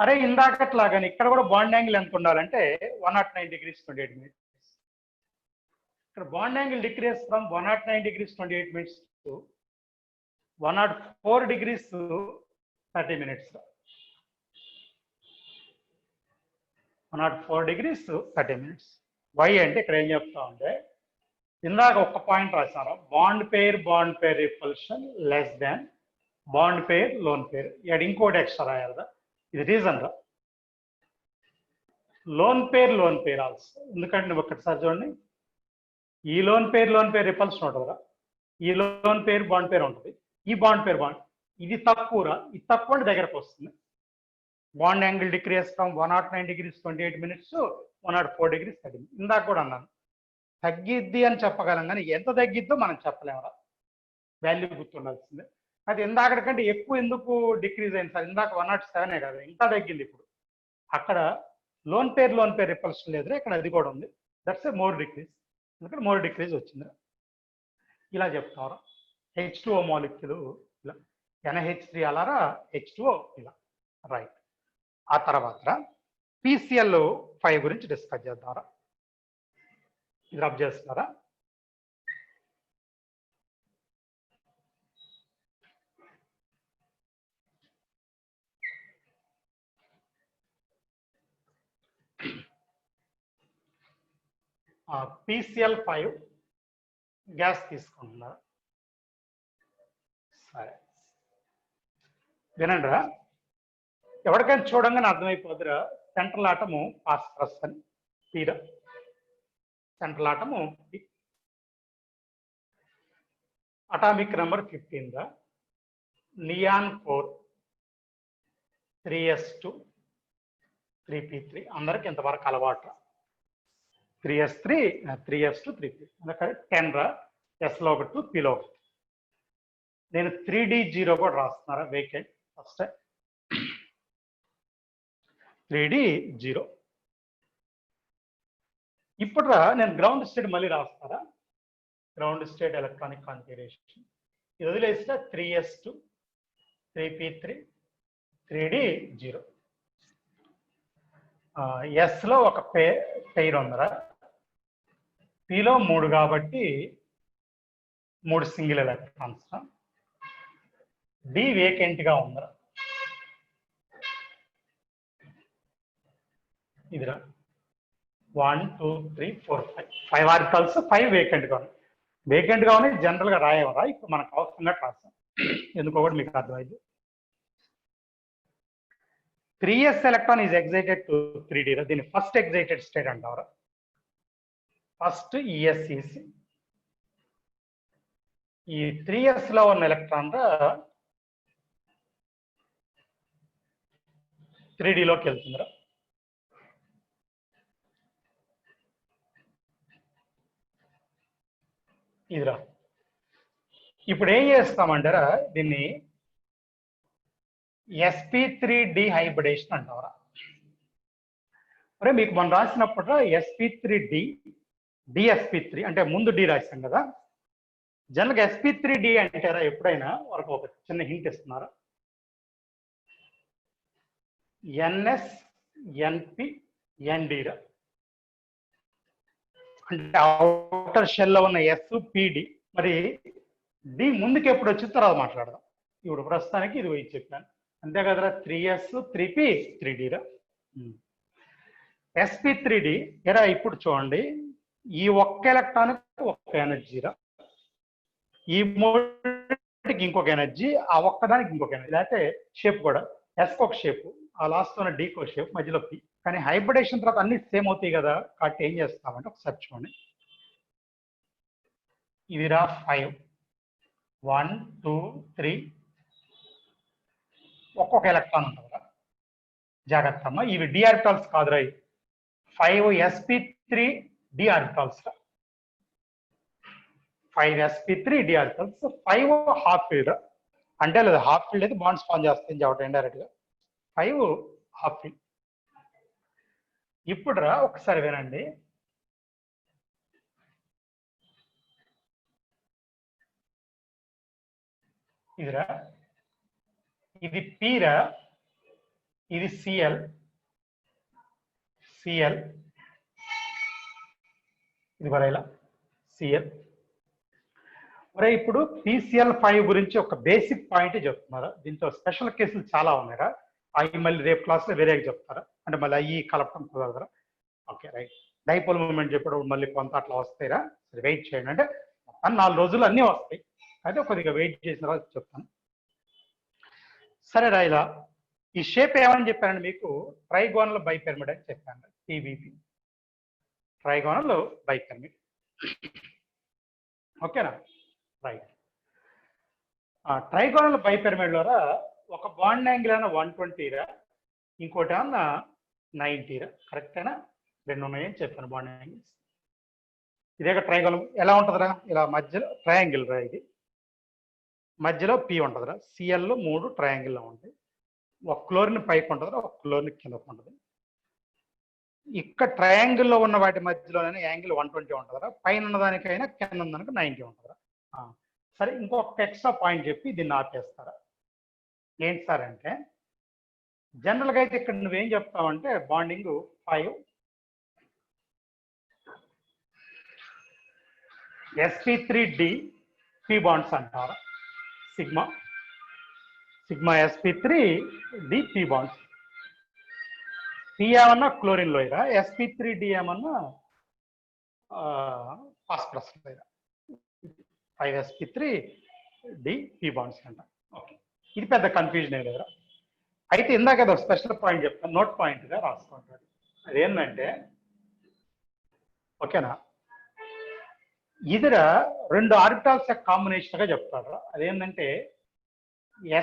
అరే ఇందాకట్లాగానే ఇక్కడ కూడా బాండ్ యాంగిల్ ఎంత ఉండాలంటే 109 degrees 28 minutes. ఇక్కడ bond angle decreases from 109 degrees 28 minutes to 104 degrees 30 minutes. 104 degrees 30 minutes. Why అంటే ఇక్కడ ఏం చెప్తా ఉంటే ఇందాక ఒక పాయింట్ రాశారు, bond pair repulsion less than bond pair lone pair. ఇక్కడ ఇంకోటి ఎక్స్ట్రా రాయాలి, ఇది రీజన్ రా. Lone pair also. ఎందుకంటే నువ్వు ఒక్కసారి చూడండి, ఈ లోన్ పేర్ రిపల్షన్ ఉంటుందిరా, ఈ లోన్ పేర్ బాండ్ పేర్ ఉంటుంది, ఈ బాండ్ పేర్ ఇది తక్కువరా, ఇది తక్కువ అంటే దగ్గరకు వస్తుంది. Bond angle decreases from 109 degrees 28 minutes to 104 degrees 30 minutes. ఇందాక కూడా అన్నాను తగ్గిద్ది అని చెప్పగలం, కానీ ఎంత తగ్గిద్దో మనం చెప్పలేమురా. వాల్యూ గుర్తుండాల్సిందే. అది ఇందాకటికంటే ఎక్కువ ఎందుకు డిక్రీజ్ అయింది సార్? ఇందాక 107 కదా, ఇంకా తగ్గింది ఇప్పుడు. అక్కడ లోన్ పేర్ రిపల్షన్ లేదు, ఇక్కడ అది కూడా ఉంది. దట్స్ ఏ మోర్ డిక్రీజ్, ఎందుకంటే మోర్ డిక్రీజ్ వచ్చింది. ఇలా చెప్తారు. H2O మాలిక్యూల్ ఇలా, NH3 అలారా H2O ఇలా, రైట్. ఆ తర్వాత PCl5 గురించి డిస్కస్ చేద్దారా. ఇది రబ్ చేస్తున్నారా? PCl5 గ్యాస్ తీసుకుంటున్నారు. సరే వినండిరా, ఎవరికైనా చూడంగానే అర్థమైపోతురా. సెంట్రల్ ఆటము ఫాస్ఫరస్ అని తీరా, central atom atomic number 15 neon 4 3s2 3p3 అందరికి ఇంతవరకు అలవాటు. 3s3 3s2 3p, అందుకని 10 రా. ఎస్లో 1 పిలో 1. నేను 3d0 కూడా రాస్తున్నారా వేకెంట్ ఫస్ట్. 3d0. ఇప్పుడు నేను గ్రౌండ్ స్టేట్ మళ్ళీ రాస్తారా. గ్రౌండ్ స్టేట్ ఎలక్ట్రానిక్ కాన్ఫిగరేషన్ ఇది వదిలేస్తే 3s2 3p3 3d0. ఎస్లో ఒక పెయిర్ ఉందరా, పిలో 3 కాబట్టి 3 సింగిల్ ఎలక్ట్రాన్స్. డి వేకెంట్ గా ఉందరా, ఇదిరా 1 2 3 4 5 ఆర్టికల్స్, 5 వేకెంట్ గా ఉన్నాయి. వేకెంట్ గా ఉన్నాయి జనరల్ గా రాయవరా, ఇప్పుడు మనకు అవసరంగా రాస్తాం, ఎందుకో కూడా మీకు అర్థమైంది. 3s electron is excited to 3d రా, దీన్ని ఫస్ట్ ఎగ్జైటెడ్ స్టేట్ అంటారా. First ESEC. ఈ 3s లో ఉన్న ఎలక్ట్రాన్ 3d లోకి వెళ్తుందిరా. ఇదిరా, ఇప్పుడు ఏం చేస్తామంటారా, దీన్ని sp3d హైబ్రిడేషన్ అంటారా. మరి మీకు మనం రాసినప్పుడు sp3d dsp3 అంటే ముందు డి రాసాం కదా. జనరల్గా sp3d అంటారా ఎప్పుడైనా వరకు ఒక చిన్న హింట్ ఇస్తున్నారా. ns np nd రా, అంటే అవుటర్ షెల్ లో ఉన్న spd. మరి డి ముందుకు ఎప్పుడు వచ్చిన తర్వాత మాట్లాడదాం. ఇప్పుడు ప్రస్తుతానికి ఇది పోయి చెప్పాను అంతే కదరా. 3s 3p 3d రా. sp3d ఎరా, ఇప్పుడు చూడండి, ఈ ఒక్క ఎలక్ట్రాన్ ఒక్క ఎనర్జీరా, ఈ మూడికి ఇంకొక ఎనర్జీ, ఆ ఒక్కదానికి ఇంకొక ఎనర్జీ. లేకపోతే షేప్ కూడా ఎస్కి ఒక షేప్, ఆ లాస్ట్ ఉన్న డీకి ఒక షేప్, మధ్యలో పి. కానీ హైబ్రిడేషన్ తర్వాత అన్ని సేమ్ అవుతాయి కదా, కాబట్టి ఏం చేస్తామంటే ఒకసారి చూడండి. ఇదిరా 5 1 2 3 ఒక్కొక్క ఎలక్ట్రాన్ ఉంటుందిరా. జాగ్రత్త అమ్మా, ఇవి డి ఆర్బిటాల్స్ కాదురా. 5 sp3 డి ఆర్బిటాల్స్ రా, 5 sp3 D orbitals. 5 half field అంటే లేదు, హాఫ్ ఫీల్డ్ అయితే బాండ్స్ ఫామ్ చేస్తుంది కాబట్టి ఇండైరెక్ట్ గా 5 హాఫ్ ఫీల్డ్. ఇప్పుడు రా ఒకసారి వినండి, ఇదిరా, ఇది పీరా, ఇది సిఎల్ సిఎల్, ఇది మరి ఇలా సిఎల్. మరి ఇప్పుడు PCl5 గురించి ఒక బేసిక్ పాయింట్ చెప్తున్నారా. దీంతో స్పెషల్ కేసులు చాలా ఉన్నాయరా, అవి మళ్ళీ రేపు క్లాస్లో వేరేగా చెప్తారా, అంటే మళ్ళీ అవి కలపడం కుదరదురా. Okay right. డైపోల్ మూమెంట్ చెప్పేటప్పుడు మళ్ళీ కొంత అట్లా వస్తాయిరా, సరే వెయిట్ చేయండి. అంటే 4 రోజులు అన్నీ వస్తాయి, అయితే కొద్దిగా వెయిట్ చేసిన తర్వాత చెప్తాను. సరేరా, ఇలా ఈ షేప్ ఏమని చెప్పానండి మీకు, ట్రైగోనల్ బైపిరమిడ్ అని చెప్పాను, TBP ట్రైగోనల్ బైపిరమిడ్. ఓకేనా, రైట్. ట్రైగోనల్ బైపిరమిడ్ లో ఒక బాండ్ యాంగిల్ అయినా 120 రా, ఇంకోటి ఏమన్నా 90 రా, కరెక్టేనా. 2 ఉన్నాయని చెప్పాను బాండ్ యాంగిల్స్. ఇదే ట్రైగోనల్ ఎలా ఉంటుందిరా, ఇలా మధ్యలో ట్రయాంగిల్ రా, ఇది మధ్యలో పి ఉంటుందిరా. సిఎల్ 3 ట్రయాంగిల్లో ఉంటాయి. ఒక క్లోరిన్ పైకి ఉంటుందిరా, ఒక క్లోరిన్ కిందకు ఉంటుంది. ఇక్కడ ట్రయాంగిల్లో ఉన్న వాటి మధ్యలోనే యాంగిల్ 120 ఉంటుందిరా. పైన ఉన్నదానికైనా కింద ఉన్నదానికి 90 ఉంటుందిరా. సరే, ఇంకొక ఎక్స్ట్రా పాయింట్ చెప్పి దీన్ని ఆపేస్తారా. ఏంటి సార్ అంటే, జనరల్గా అయితే ఇక్కడ నువ్వేం చెప్తావంటే బాండింగ్ 5 sp3d p బాండ్స్ అంటారా. Sigma sp3d p bonds. p ఏమన్నా క్లోరిన్ లోయరా, sp3d ఏమన్నా ఫాస్ఫరస్ లోయరా. 5 sp3d p బాండ్స్ అంట. ఓకే, ఇది పెద్ద కన్ఫ్యూజన్ లేదురా. అయితే ఇందాక ఏదో స్పెషల్ పాయింట్ చెప్తాను, నోట్ పాయింట్గా రాసుకుంటాడు. అదేంటంటే, ఓకేనా, ఇదిరా 2 ఆర్బిటాల్స్ కాంబినేషన్ గా చెప్తాడు. అదేంటంటే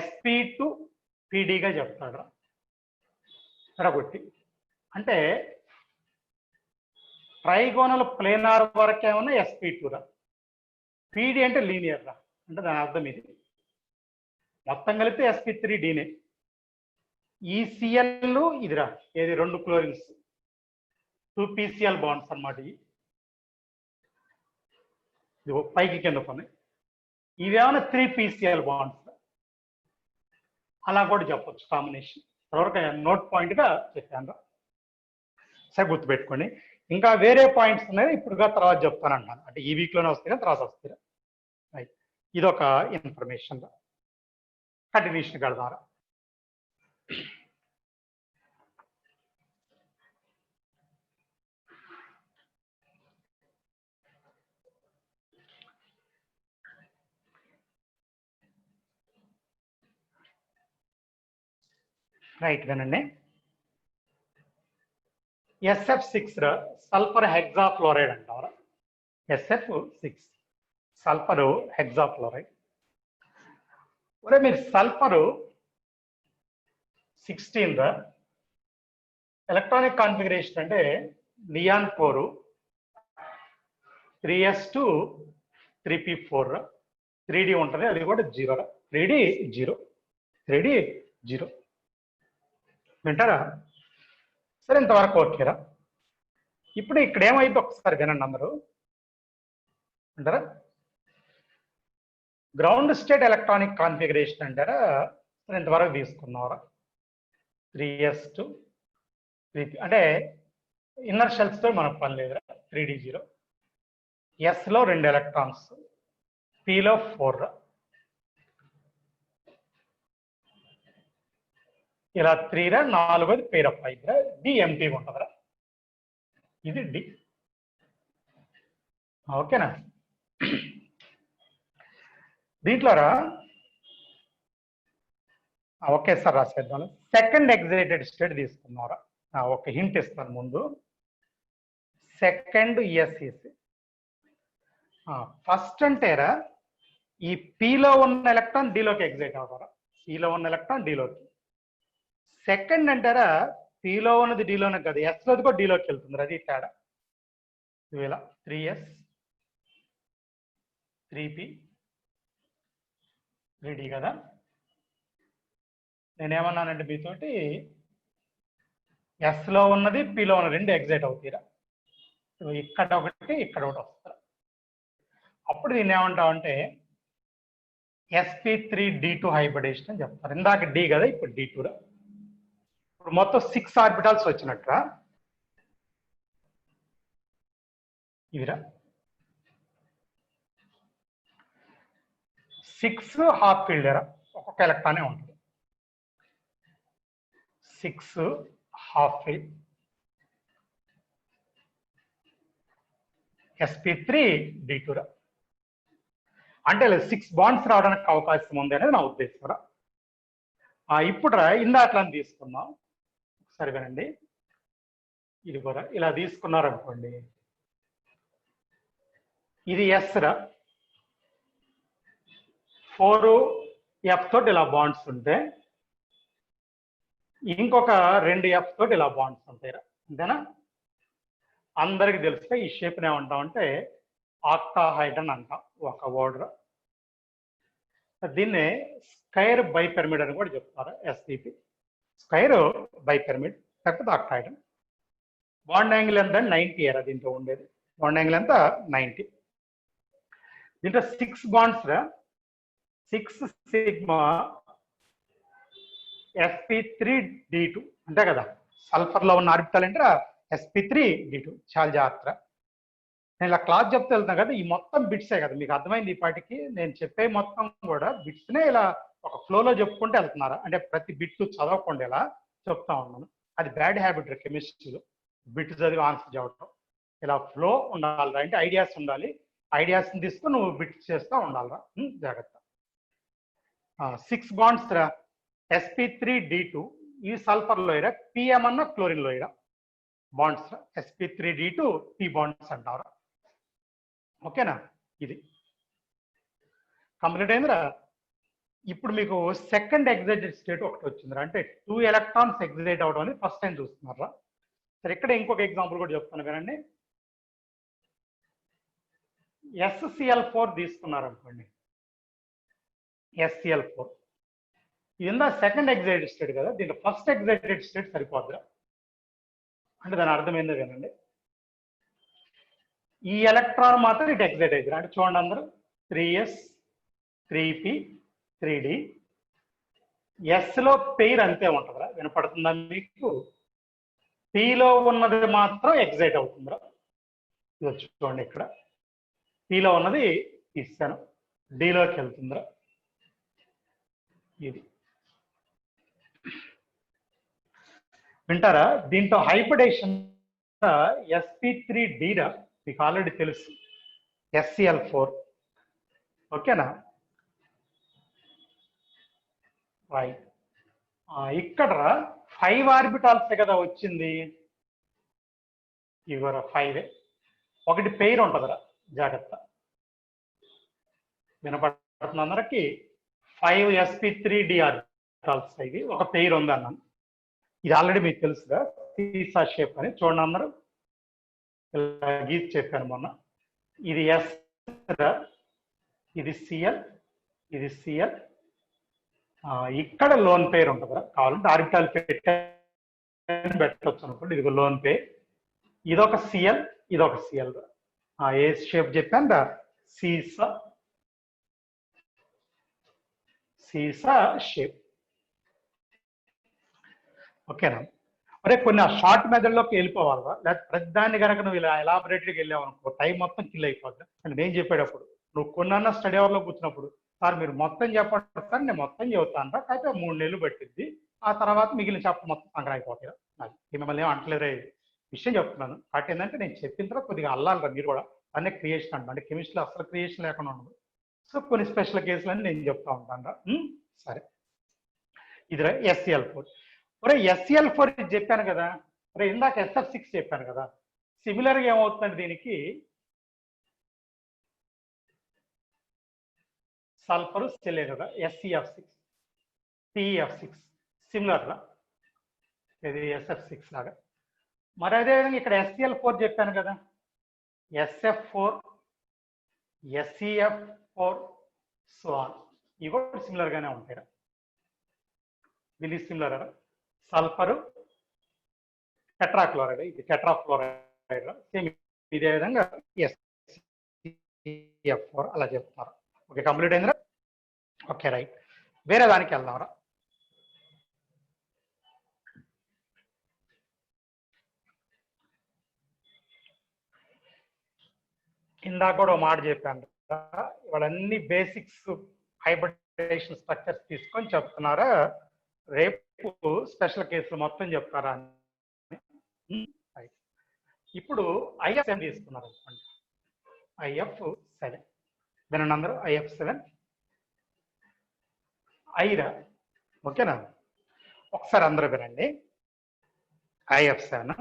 sp2pd గా చెప్తాడు. ఎరగొట్టి అంటే ట్రైగోనల్ ప్లేనార్ వరకేమన్నా sp2 రా. pd అంటే లీనియర్ రా. అంటే దాని అర్థం ఇది మొత్తం కలిపితే sp3dనే. ఈ సిఎల్ ఇదిరా, ఏది 2 క్లోరిన్స్ 2 pCl బాండ్స్ అన్నమాట. ఇది పైకి కింద కొన్ని, ఇవేమైనా 3 pCl బాండ్స్ అలా కూడా చెప్పొచ్చు కాంబినేషన్. ఎవరికైనా నోట్ పాయింట్ గా చెప్పాను. సరే, గుర్తుపెట్టుకోండి. ఇంకా వేరే పాయింట్స్ ఉన్నాయి, ఇప్పుడుగా తర్వాత చెప్తాను అంటాను. అంటే ఈ వీక్ లోనే వస్తాయి, తర్వాత వస్తాయి. రైట్, ఇదొక ఇన్ఫర్మేషన్. కంటిన్యూషన్ కడదారా. రైట్, వినండి. SF6 సల్ఫర్ హెక్సాఫ్లోరైడ్ అంటారా. SF6 sulphur hexafluoride. ఒరే, మీరు సల్ఫర్ 16 ఎలక్ట్రానిక్ కాన్ఫిగరేషన్ అంటే నియాన్ 4 3s2 3p4 3d ఉంటుంది. అది కూడా 0 3d 0 వింటారా. సరే, ఇంతవరకు ఓకేరా. ఇప్పుడు ఇక్కడ ఏమైంది ఒకసారి వినండి అందరూ. అంటారా, గ్రౌండ్ స్టేట్ ఎలక్ట్రానిక్ కాన్ఫిగరేషన్ అంటారా. సరే, ఇంతవరకు తీసుకున్నారా. 3s2 3p అంటే ఇన్నర్ షెల్స్ తో మనకు పని లేదురా. 3d 0, s లో 2 ఎలక్ట్రాన్స్, p లో 4. ఇలా 3 రా, 4ది పేర్ ఆఫ్ 5 రా. డి ఎంటీగా ఉంటుందిరా. ఇది డి. ఓకేనా. దీంట్లోరా ఓకే సార్ రాసేద్దాం. సెకండ్ ఎగ్జైటెడ్ స్టేట్ తీసుకున్నారా. ఒక హింట్ ఇస్తాను ముందు. Second SEC. ఫస్ట్ అంటేరా ఈ పిలో ఉన్న ఎలక్ట్రాన్ డిలోకి ఎగ్జైట్ అవుతారా. సిలో ఉన్న ఎలక్ట్రాన్ డిలోకి. సెకండ్ అంటారా పిలో ఉన్నది డిలోనే కదా, ఎస్లోది కూడా డిలోకి వెళ్తుంది. అది తేడా. ఇలా 3s 3p 3d కదా. నేనేమన్నానంటే మీతోటి ఎస్లో ఉన్నది పిలో ఉన్నది 2 ఎగ్జైట్ అవుతాయిరా. ఇక్కడ ఒకటి ఇక్కడ ఒకటి వస్తారు. అప్పుడు దీన్ని ఏమంటామంటే sp3d2 హైబ్రిడేషన్ అని చెప్తారు. ఇందాక డి కదా, ఇప్పుడు d2 రా. ఇప్పుడు మొత్తం 6 ఆర్బిటాల్స్ వచ్చినట్రా. ఇవిరా 6 హాఫ్ ఫీల్డరా. ఒక్కొక్క ఎలక్ట్రానే ఉంటుంది. 6 హాఫ్ ఫీల్డ్ sp3d2 రా. అంటే 6 బాండ్స్ రావడానికి అవకాశం ఉంది అనేది నా ఉద్దేశం రా. ఇప్పుడు రా ఇందాక తీసుకున్నాం. ఒకసారి వినండి. ఇది కూడా ఇలా తీసుకున్నారనుకోండి. ఇది ఎస్ రా. 4f తోటి ఇలా బాండ్స్ ఉంటే ఇంకొక 2f తోటి ఇలా బాండ్స్ ఉంటాయి రా. అంతేనా. అందరికి తెలిస్తే ఈ షేప్ని ఏమంటాం అంటే ఆక్టాహైడ్రన్ అంటాం. ఒక వర్డ్ రా. దీన్నే స్క్వేర్ బైపిరమిడ్ అని కూడా చెప్తారు. ఎస్సిపి స్క్వేర్ బైపిరమిడ్ లేకపోతే ఆక్టాయిడ్. బాండ్ యాంగిల్ ఎంత 90 ఎరా దీంట్లో ఉండేది. బాండ్ యాంగిల్ ఎంత 90. దీంట్లో 6 బాండ్స్ 6 సిగ్మా sp3d2 అంతే కదా. సల్ఫర్ లో ఉన్న ఆర్బిటాల్ అంటే sp3d2. చాలా జాగ్రత్త. నేను ఇలా క్లాస్ చెప్తే వెళ్తాను కదా, ఈ మొత్తం బిట్సే కదా మీకు అర్థమైంది. ఈ పాటికి నేను చెప్పే మొత్తం కూడా బిట్స్నే ఇలా ఒక ఫ్లోలో చెప్పుకుంటూ వెళ్తున్నారా అంటే ప్రతి బిట్ చదవకుండా ఇలా చెప్తా ఉన్నాను. అది బ్యాడ్ హ్యాబిట్ కెమిస్ట్రీలో. బిట్ చదివి ఆన్సర్ చెప్పడం ఇలా ఫ్లో ఉండాలిరా, అంటే ఐడియాస్ ఉండాలి. ఐడియాస్ని తీసుకుని నువ్వు బిట్స్ చేస్తూ ఉండాలిరా. జాగ్రత్త. 6 బాండ్స్ రా sp3d2. ఈ సల్ఫర్ లోయరా పిఎం అన్న క్లోరిన్ లోయరా బాండ్స్ sp3d2 p బాండ్స్ అంటారా. ఓకేనా, ఇది కంప్లీట్ అయిందిరా. ఇప్పుడు మీకు సెకండ్ ఎగ్జైటెడ్ స్టేట్ ఒకటి వచ్చిందిరా, అంటే 2 ఎలక్ట్రాన్స్ ఎగ్జైట్ అవడం అని ఫస్ట్ టైం చూస్తున్నారా. సరే, ఇక్కడ ఇంకొక ఎగ్జాంపుల్ కూడా చెప్తాను వినండి. SCl4 తీసుకున్నారు అనుకోండి. SCl4 ఇది సెకండ్ ఎగ్జైటెడ్ స్టేట్ కదా, దీంట్లో ఫస్ట్ ఎగ్జైటెడ్ స్టేట్ సరిపోద్దురా. అంటే దాని అర్థం ఏందో వినండి. ఈ ఎలక్ట్రాన్ మాత్రం ఇటు ఎగ్జైట్ అవుతుంది. అంటే చూడండి అందరూ 3s 3p 3d. ఎస్లో పెయిర్ అంతే ఉంటుందిరా. వినపడుతుందా మీకు? పిలో ఉన్నది మాత్రం ఎగ్జైట్ అవుతుందిరా. ఇది వచ్చి చూడండి, ఇక్కడ పిలో ఉన్నది తీస్తాను, డిలోకి వెళ్తుందిరా. ఇది వింటారా? దీంట్లో హైబ్రిడేషన్ sp3d రా, మీకు ఆల్రెడీ తెలుసు. SCl4 ఓకేనా. రైట్. ఇక్కడ 5 ఆర్బిటాల్స్ కదా వచ్చింది. ఇవరా 5. ఒకటి పెయిర్ ఉంటుందిరా, జాగ్రత్త. వినపడుతుంది అందరికి? 5 sp3d ఆర్బిటాల్స్. ఇది ఒక పెయిర్ ఉంది అన్నాను. ఇది ఆల్రెడీ మీకు తెలుసుగా, సీసా షేప్ అని. చూడండి అందరూ, గీసి చెప్పాను మొన్న. ఇది ఎస్, ఇది సిఎల్, ఇది సిఎల్. ఇక్కడ లోన్ పేర్ ఉంటుంది కదా, కావాలంటే ఆర్బిటాల్ పెట్టవచ్చు అనుకోండి. ఇది లోన్ పేర్. ఇదొక సిఎల్, ఇదొక సిఎల్. ఏ షేప్ చెప్పాను, సీసా సీసా షేప్. ఓకేనా. అరే కొన్ని ఆ షార్ట్ మెథడ్లోకి వెళ్ళిపోవాలా, లేకపోతే ప్రతిదాన్ని కనుక నువ్వు ఇలా ఎలాబొరేటరీకి వెళ్ళావు అనుకో, టైం మొత్తం కిల్ అయిపోద్ది. అంటే నేను చెప్పేటప్పుడు నువ్వు కొన్న స్టడీ అవర్లో కూర్చున్నప్పుడు, సార్ మీరు మొత్తం చెప్పండి సార్, నేను మొత్తం చెబుతాను రా, అయితే 3 నెలలు పట్టింది. ఆ తర్వాత మిగిలిన చెప్ప మొత్తం సంగ్రహం అయిపోతాయి. మిమ్మల్ని ఏం అంటలేరే, విషయం చెప్తున్నాను. కాబట్టి ఏంటంటే నేను చెప్పిన తర్వాత కొద్దిగా అల్లాలిరా మీరు కూడా. అనే క్రియేషన్ అంట, అంటే కెమిస్ట్రీలో అసలు క్రియేషన్ లేకుండా ఉండదు. సో కొన్ని స్పెషల్ కేసులని నేను చెప్తా ఉంటాను రా. సరే, ఇదిరా SCl4. ఒరే SCl4 చెప్పాను కదా, ఒరే ఇందాక SF6 చెప్పాను కదా. సిమిలర్గా ఏమవుతుందంటే దీనికి సల్ఫర్ సెల్లే కదా, SCF6 PF6 సిమిలర్ రా, ఇది SF6 లాగా. మరి అదేవిధంగా ఇక్కడ SCl4 చెప్పాను కదా, SF4 SCF4 సో ఇవి కూడా సిమిలర్ గానే ఉంటాయి. వీళ్ళు సిమిలర్. సల్ఫరు టెట్రాక్లోరైడ్, ఇది టెట్రాఫ్లోరైడ్ సేమ్ ఇదే విధంగా SCF4 అలా చెప్తున్నారు. ఓకే, కంప్లీట్ అయిందిరా. ఓకే రైట్, వేరే దానికి వెళ్దాంరా. ఇందాక కూడా మాట చెప్పాను, ఇవాళన్నీ బేసిక్స్ హైబ్రిడేషన్ స్ట్రక్చర్స్ తీసుకొని చెప్తున్నారా. రేపు స్పెషల్ కేసులు మొత్తం చెప్తారా. ఇప్పుడు IF7 తీసుకున్నారు అనుకోండి. IF7 వినండి అందరూ. IF7 ఐరా. ఓకేనా, ఒకసారి అందరూ వినండి. IF7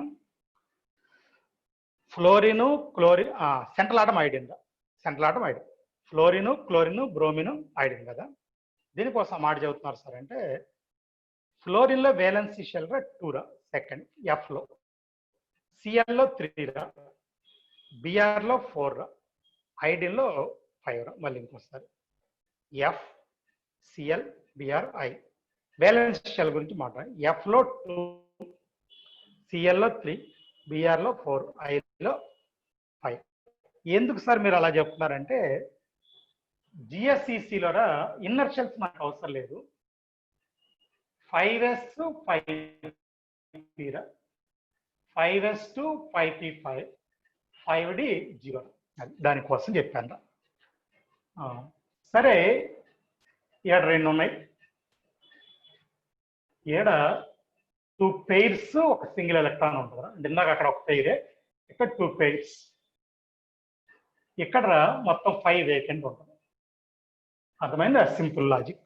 fluorine chlorine, central atom iodine, central atom iodine. Fluorine chlorine bromine iodine కదా. దీనికోసం మాట చెబుతున్నారు సార్ అంటే, ఫ్లోరిన్ లో వేలెన్సీ షెల్ రా 2 రా, సెకండ్ F లో. సిఎల్ లో 3 రా, బిఆర్ లో 4 రా, ఐడిన్ లో 5 రా. మళ్ళీ ఇంకోసారి F C L B R I. Balance shell గురించి మాట్లాడాలి. ఎఫ్ లో 2, సిఎల్ లో 3, బిఆర్ లో 4, ఐలో 5. ఎందుకు సార్ మీరు అలా చెప్తున్నారంటే జిఎస్సిసిలో ఇన్నర్ షెల్స్ మనకు అవసరం లేదు. 5s 5p, 5s 5p5, 5d 0. దానికోసం చెప్పాను. సరే, ఇక్కడ 2 ఉన్నాయి. ఇక్కడ 2 pairs ఒక సింగిల్ ఎలక్ట్రాన్ ఉంటుంది. అంటే ఇందాక అక్కడ ఒక పెయిరే, ఇక్కడ 2 pairs. ఇక్కడ మొత్తం 5 వేకెంట్ ఉంటుంది. అర్థమైందా? Simple logic.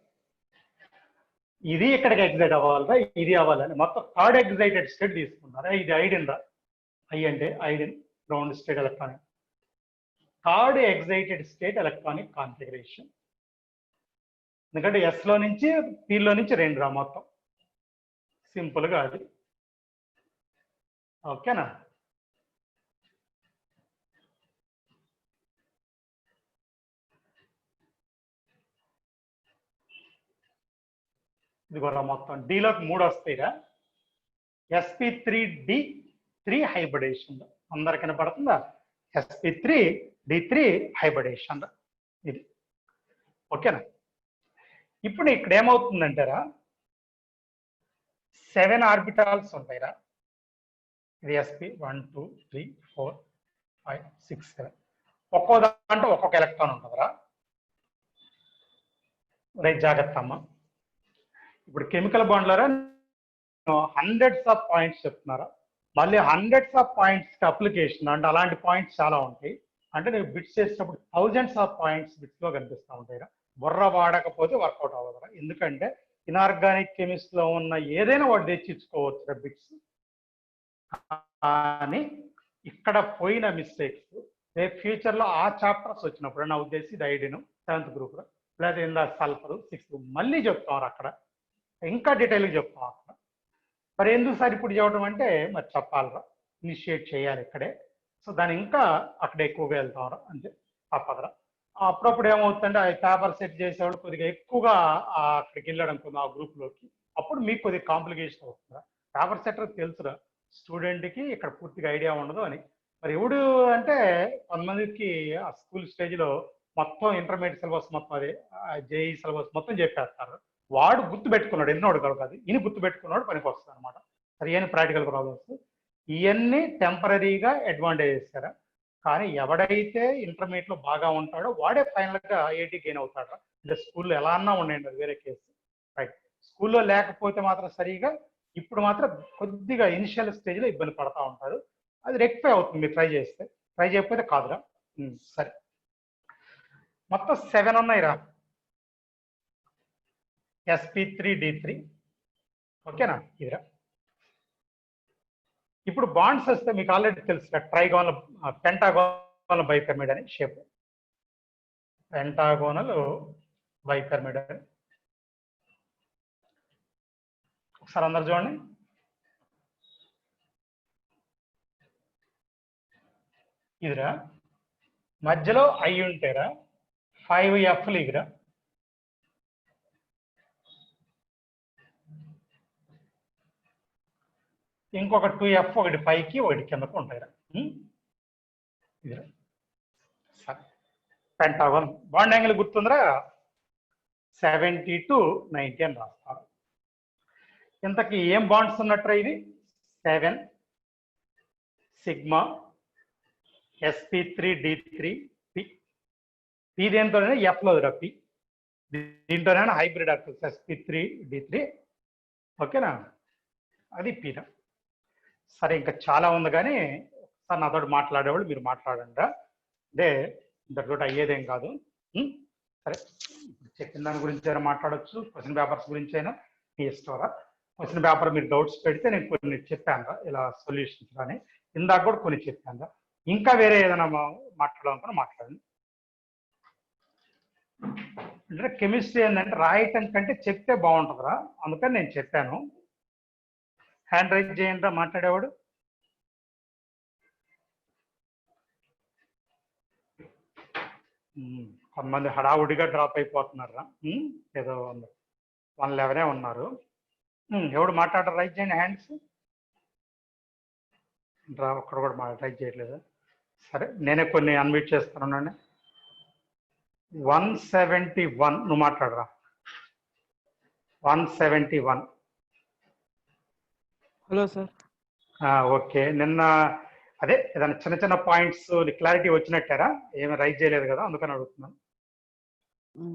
ఇది ఇక్కడికి ఎగ్జైట్ అవ్వాలిరా, ఇది అవ్వాలని మొత్తం థర్డ్ ఎగ్జైటెడ్ స్టేట్ తీసుకున్నారా. ఇది ఐడిన్ రా. ఐ అంటే iodine, ground state electronic. Third excited state electronic configuration. ఎందుకంటే ఎస్ లో నుంచి పి లో నుంచి 2 రా మొత్తం. సింపుల్గా అది. ఓకేనా? ఇది కూడా మొత్తం డిలోకి 3 వస్తాయిరా. sp3d3 hybridisation. అందరికి కనపడుతుందా? sp3d3 hybridisation. ఇది ఓకేనా? ఇప్పుడు ఇక్కడ ఏమవుతుందంటారా, 7 ఆర్బిటాల్స్ ఉంటాయిరా. ఇది sp 1 2 3 4 5 6 7. ఒక్కో దాంట్లో ఒక్కొక్క ఎలక్ట్రాన్ ఉంటుందిరా. రైట్, జాగ్రత్త అమ్మ. ఇప్పుడు కెమికల్ బాండ్లరా హండ్రెడ్స్ ఆఫ్ పాయింట్స్ చెప్తున్నారా. మళ్ళీ హండ్రెడ్స్ ఆఫ్ పాయింట్స్ అప్లికేషన్ అంటే అలాంటి పాయింట్స్ చాలా ఉంటాయి. అంటే నేను బిట్స్ చేసినప్పుడు థౌజండ్స్ ఆఫ్ పాయింట్స్ బిట్స్ లో కనిపిస్తూ ఉంటాయి. బుర్ర వాడకపోతే వర్కౌట్ అవ్వదు. ఎందుకంటే ఇనార్గానిక్ కెమిస్ట్ లో ఉన్న ఏదైనా వాడు తెచ్చిచ్చుకోవచ్చు బిట్స్. కానీ ఇక్కడ పోయిన మిస్టేక్స్ రేపు ఫ్యూచర్ లో ఆ చాప్టర్స్ వచ్చినప్పుడు, నా ఉద్దేశం ఇది ఐడిన్ 7th గ్రూప్ లో, లేదా ఇందా సల్ఫర్ 6th గ్రూప్ మళ్ళీ చెప్తాం అక్కడ, ఇంకా డీటెయిల్గా చెప్తాం అక్కడ. మరి ఎందుకు సార్ ఇప్పుడు చెప్పడం అంటే మరి చెప్పాలరా, ఇనిషియేట్ చేయాలి ఇక్కడే. సో దాని ఇంకా అక్కడ ఎక్కువగా వెళ్తాం అంతే, తప్పదురా. అప్పుడప్పుడు ఏమవుతుందంటే ఆ పేపర్ సెట్ చేసేవాళ్ళు కొద్దిగా ఎక్కువగా అక్కడికి వెళ్ళడం కొంత ఆ గ్రూప్లోకి, అప్పుడు మీకు కొద్దిగా కాంప్లికేషన్ అవుతుందా. పేపర్ సెటర్ తెలుసురా స్టూడెంట్కి, ఇక్కడ పూర్తిగా ఐడియా ఉండదు అని. మరి ఎవడు అంటే కొంతమందికి ఆ స్కూల్ స్టేజ్లో మొత్తం ఇంటర్మీడియట్ సిలబస్ మొత్తం అదే జేఈ సిలబస్ మొత్తం చెప్పేస్తారు. వాడు గుర్తు పెట్టుకున్నాడు, ఎన్నోడు కాదు, ఈయన గుర్తు పెట్టుకున్నాడు పనికి వస్తుంది అనమాట. సరియైన ప్రాక్టికల్ ప్రాబ్లమ్స్ ఇవన్నీ టెంపరీగా అడ్వాంటేజ్ చేస్తారా. కానీ ఎవడైతే ఇంటర్మీడియట్ లో బాగా ఉంటాడో వాడే ఫైనల్ గా ఐఐటి గెయిన్ అవుతాడు. అంటే స్కూల్లో ఎలా అన్నా ఉండండి, అది వేరే కేసు. రైట్, స్కూల్లో లేకపోతే మాత్రం సరిగా ఇప్పుడు మాత్రం కొద్దిగా ఇనిషియల్ స్టేజ్ లో ఇబ్బంది పడతా ఉంటారు. అది రెక్టిఫై అవుతుంది మీరు ట్రై చేస్తే. ట్రై చేయకపోతే కాదురా. సరే, మొత్తం 7 ఉన్నాయిరా sp3d3. ఓకేనా? ఇదిరా. ఇప్పుడు బాండ్స్ వస్తే మీకు ఆల్రెడీ తెలుసు, ట్రైగోనల్ పెంటాగోనల్ బైపిరమిడ్ అని షేప్. పెంటాగోనల్ బైపిరమిడ్ అని ఒకసారి అందరు చూడండి. ఇదిరా, మధ్యలో ఐ ఉంటేరా 5 F'లు ఇదిరా. ఇంకొక 2 F, ఒకటి పైకి ఒకటి కిందకు ఉంటాయిరా. ఇదిరా సరే, పెంటాగోన్ బాండ్ యాంగిల్ గుర్తుందిరా, 70 to 90 అని రాస్తారు. ఇంతకీ ఏం బాండ్స్ ఉన్నట్రా? ఇది 7 సిగ్మా sp3d3 p. పి దేంతోనే ఎఫ్ లో పి, దీంట్లోనే హైబ్రిడ్ sp3d3. ఓకేనా? అది పీన. సరే, ఇంకా చాలా ఉంది కానీ ఒకసారి నాతో మాట్లాడేవాళ్ళు మీరు మాట్లాడండి. అదే ఇంతటితో అయ్యేదేం కాదు. సరే, ఇప్పుడు చెప్పిన దాని గురించి అయినా మాట్లాడచ్చు, క్వశ్చన్ పేపర్స్ గురించి అయినా మీ ఇష్టంరా. క్వశ్చన్ పేపర్ మీరు డౌట్స్ పెడితే నేను కొన్ని చెప్పాను ఇలా సొల్యూషన్స్ కానీ, ఇందాక కూడా కొన్ని చెప్పాను. ఇంకా వేరే ఏదైనా మాట్లాడాలనుకున్నా మాట్లాడండి. అంటే కెమిస్ట్రీ ఏంటంటే రాయటం కంటే చెప్తే బాగుంటుందిరా, అందుకని నేను చెప్పాను. హ్యాండ్ రైజ్ చేయండి మాట్లాడేవాడు. కొంతమంది హడావుడిగా డ్రాప్ అయిపోతున్నారా? ఏదో 111 ఉన్నారు. ఎవడు మాట్లాడరు? రైట్ చేయండి హ్యాండ్స్. ఒక్కడు కూడా రైట్ చేయట్లేదు. సరే నేనే కొన్ని అన్మ్యూట్ చేస్తాను. 171 నువ్వు మాట్లాడరా. 171. Hello sir. ఓకే, నిన్న అదే ఏదైనా చిన్న చిన్న పాయింట్స్ క్లారిటీ వచ్చినట్టారా? ఏమి రైట్ చేయలేదు కదా, అందుకని అడుగుతున్నాను.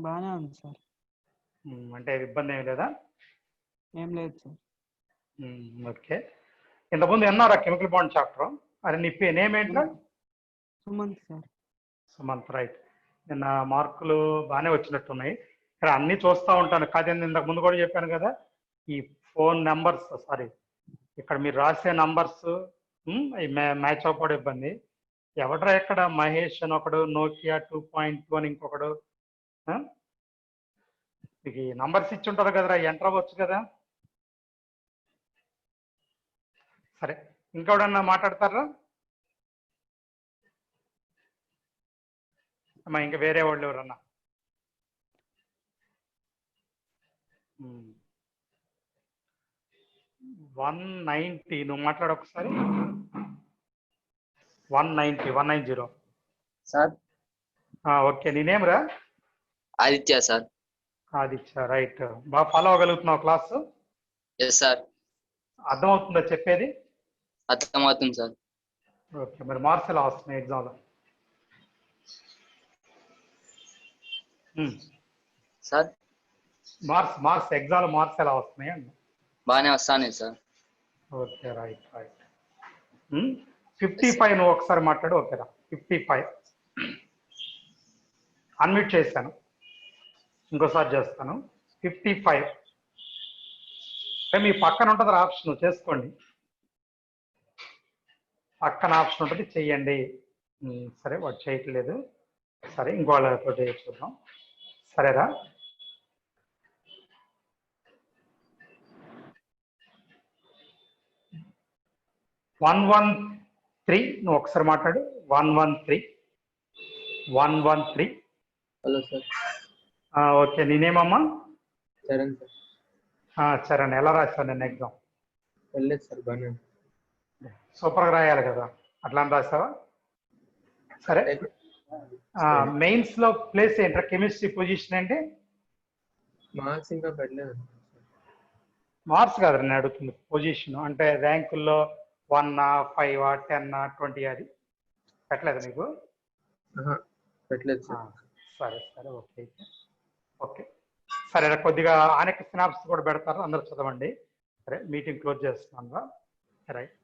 బాగానే ఉంది సార్. అంటే ఇబ్బంది ఏమి లేదా? ఏం లేదు సార్. ఓకే. ఇంతకుముందు ఎన్నారా కెమికల్ బాండ్ చాప్టర్? అరే నీ నేమ్ ఏంట్రా? సుమంత్ సార్. సుమంత్, రైట్. నిన్న మార్కులు బాగానే వచ్చినట్టున్నాయి. ఇక్కడ అన్ని చూస్తూ ఉంటాను. కాదు ఇంతకు ముందు కూడా చెప్పాను కదా, ఈ ఫోన్ నెంబర్స్, సారీ ఇక్కడ మీరు రాసే నంబర్స్ మ్యాచ్ అవ్వడం ఇబ్బంది. ఎవడరా ఇక్కడ మహేష్ అని ఒకడు, నోకియా 2.2 అని ఇంకొకడు. మీకు ఈ నంబర్స్ ఇచ్చి ఉంటారు కదరా, ఎంటర్ అవ్వచ్చు కదా. సరే, ఇంకెవడన్నా మాట్లాడతారా అమ్మా? ఇంకా వేరే వాళ్ళు ఎవరన్నా? 190 నువ్వు మాట్లాడు ఒకసారి. 190 సార్. ఓకే, నేనేమరా? ఆదిత్య సార్. ఆదిత్య, రైట్. బాగా ఫాలో అవ్వగలుగుతున్నావు క్లాస్? Yes sir. అర్థమవుతుందా చెప్పేది? అర్థమవుతుంది సార్. ఓకే, మరి మార్క్స్ ఎలా వస్తున్నాయి ఎగ్జామ్లో? సార్ మార్క్స్ ఎగ్జామ్ మార్క్స్ ఎలా వస్తున్నాయి అండి? బాగానే వస్తానే సార్. Okay, right. 55 నువ్వు ఒకసారి మాట్లాడు. ఓకేరా, 55 అన్మ్యూట్ చేశాను, ఇంకోసారి చేస్తాను. 55 మీ పక్కన ఉంటుంది ఆప్షన్, చేసుకోండి. పక్కన ఆప్షన్ ఉంటుంది, చెయ్యండి. సరే, వాడు చేయట్లేదు. సరే, ఇంకో వాళ్ళతో చూద్దాం. సరేరా, వన్ 113 నువ్వు ఒకసారి మాట్లాడు. 113. Hello sir. ఓకే, నేనేమమ్మా? చరణ్ సార్. చరణ్, ఎలా రాశాను నేను ఎగ్జామ్? వెళ్ళలేదు సార్, బాగానే. సూపర్గా రాయాలి కదా, అట్లా అని రాసావా? సరే, మెయిన్స్ లో ప్లేస్ ఏంట్రా? కెమిస్ట్రీ పొజిషన్ ఏంటి? మార్క్స్ ఇంకా పెట్టలేదు. మార్క్స్ కాదు నేను అడుగుతుంది, పొజిషన్ అంటే ర్యాంకుల్లో 1, 5, 10, 20 అది పెట్టలేదు నీకు? పెట్టలేదు సార్. సరే, ఓకే. సరే, కొద్దిగా ఆనెక్ సినాప్స్ కూడా పెడతారు, అందరూ చదవండి. సరే, మీటింగ్ క్లోజ్ చేస్తున్నాను రైట్.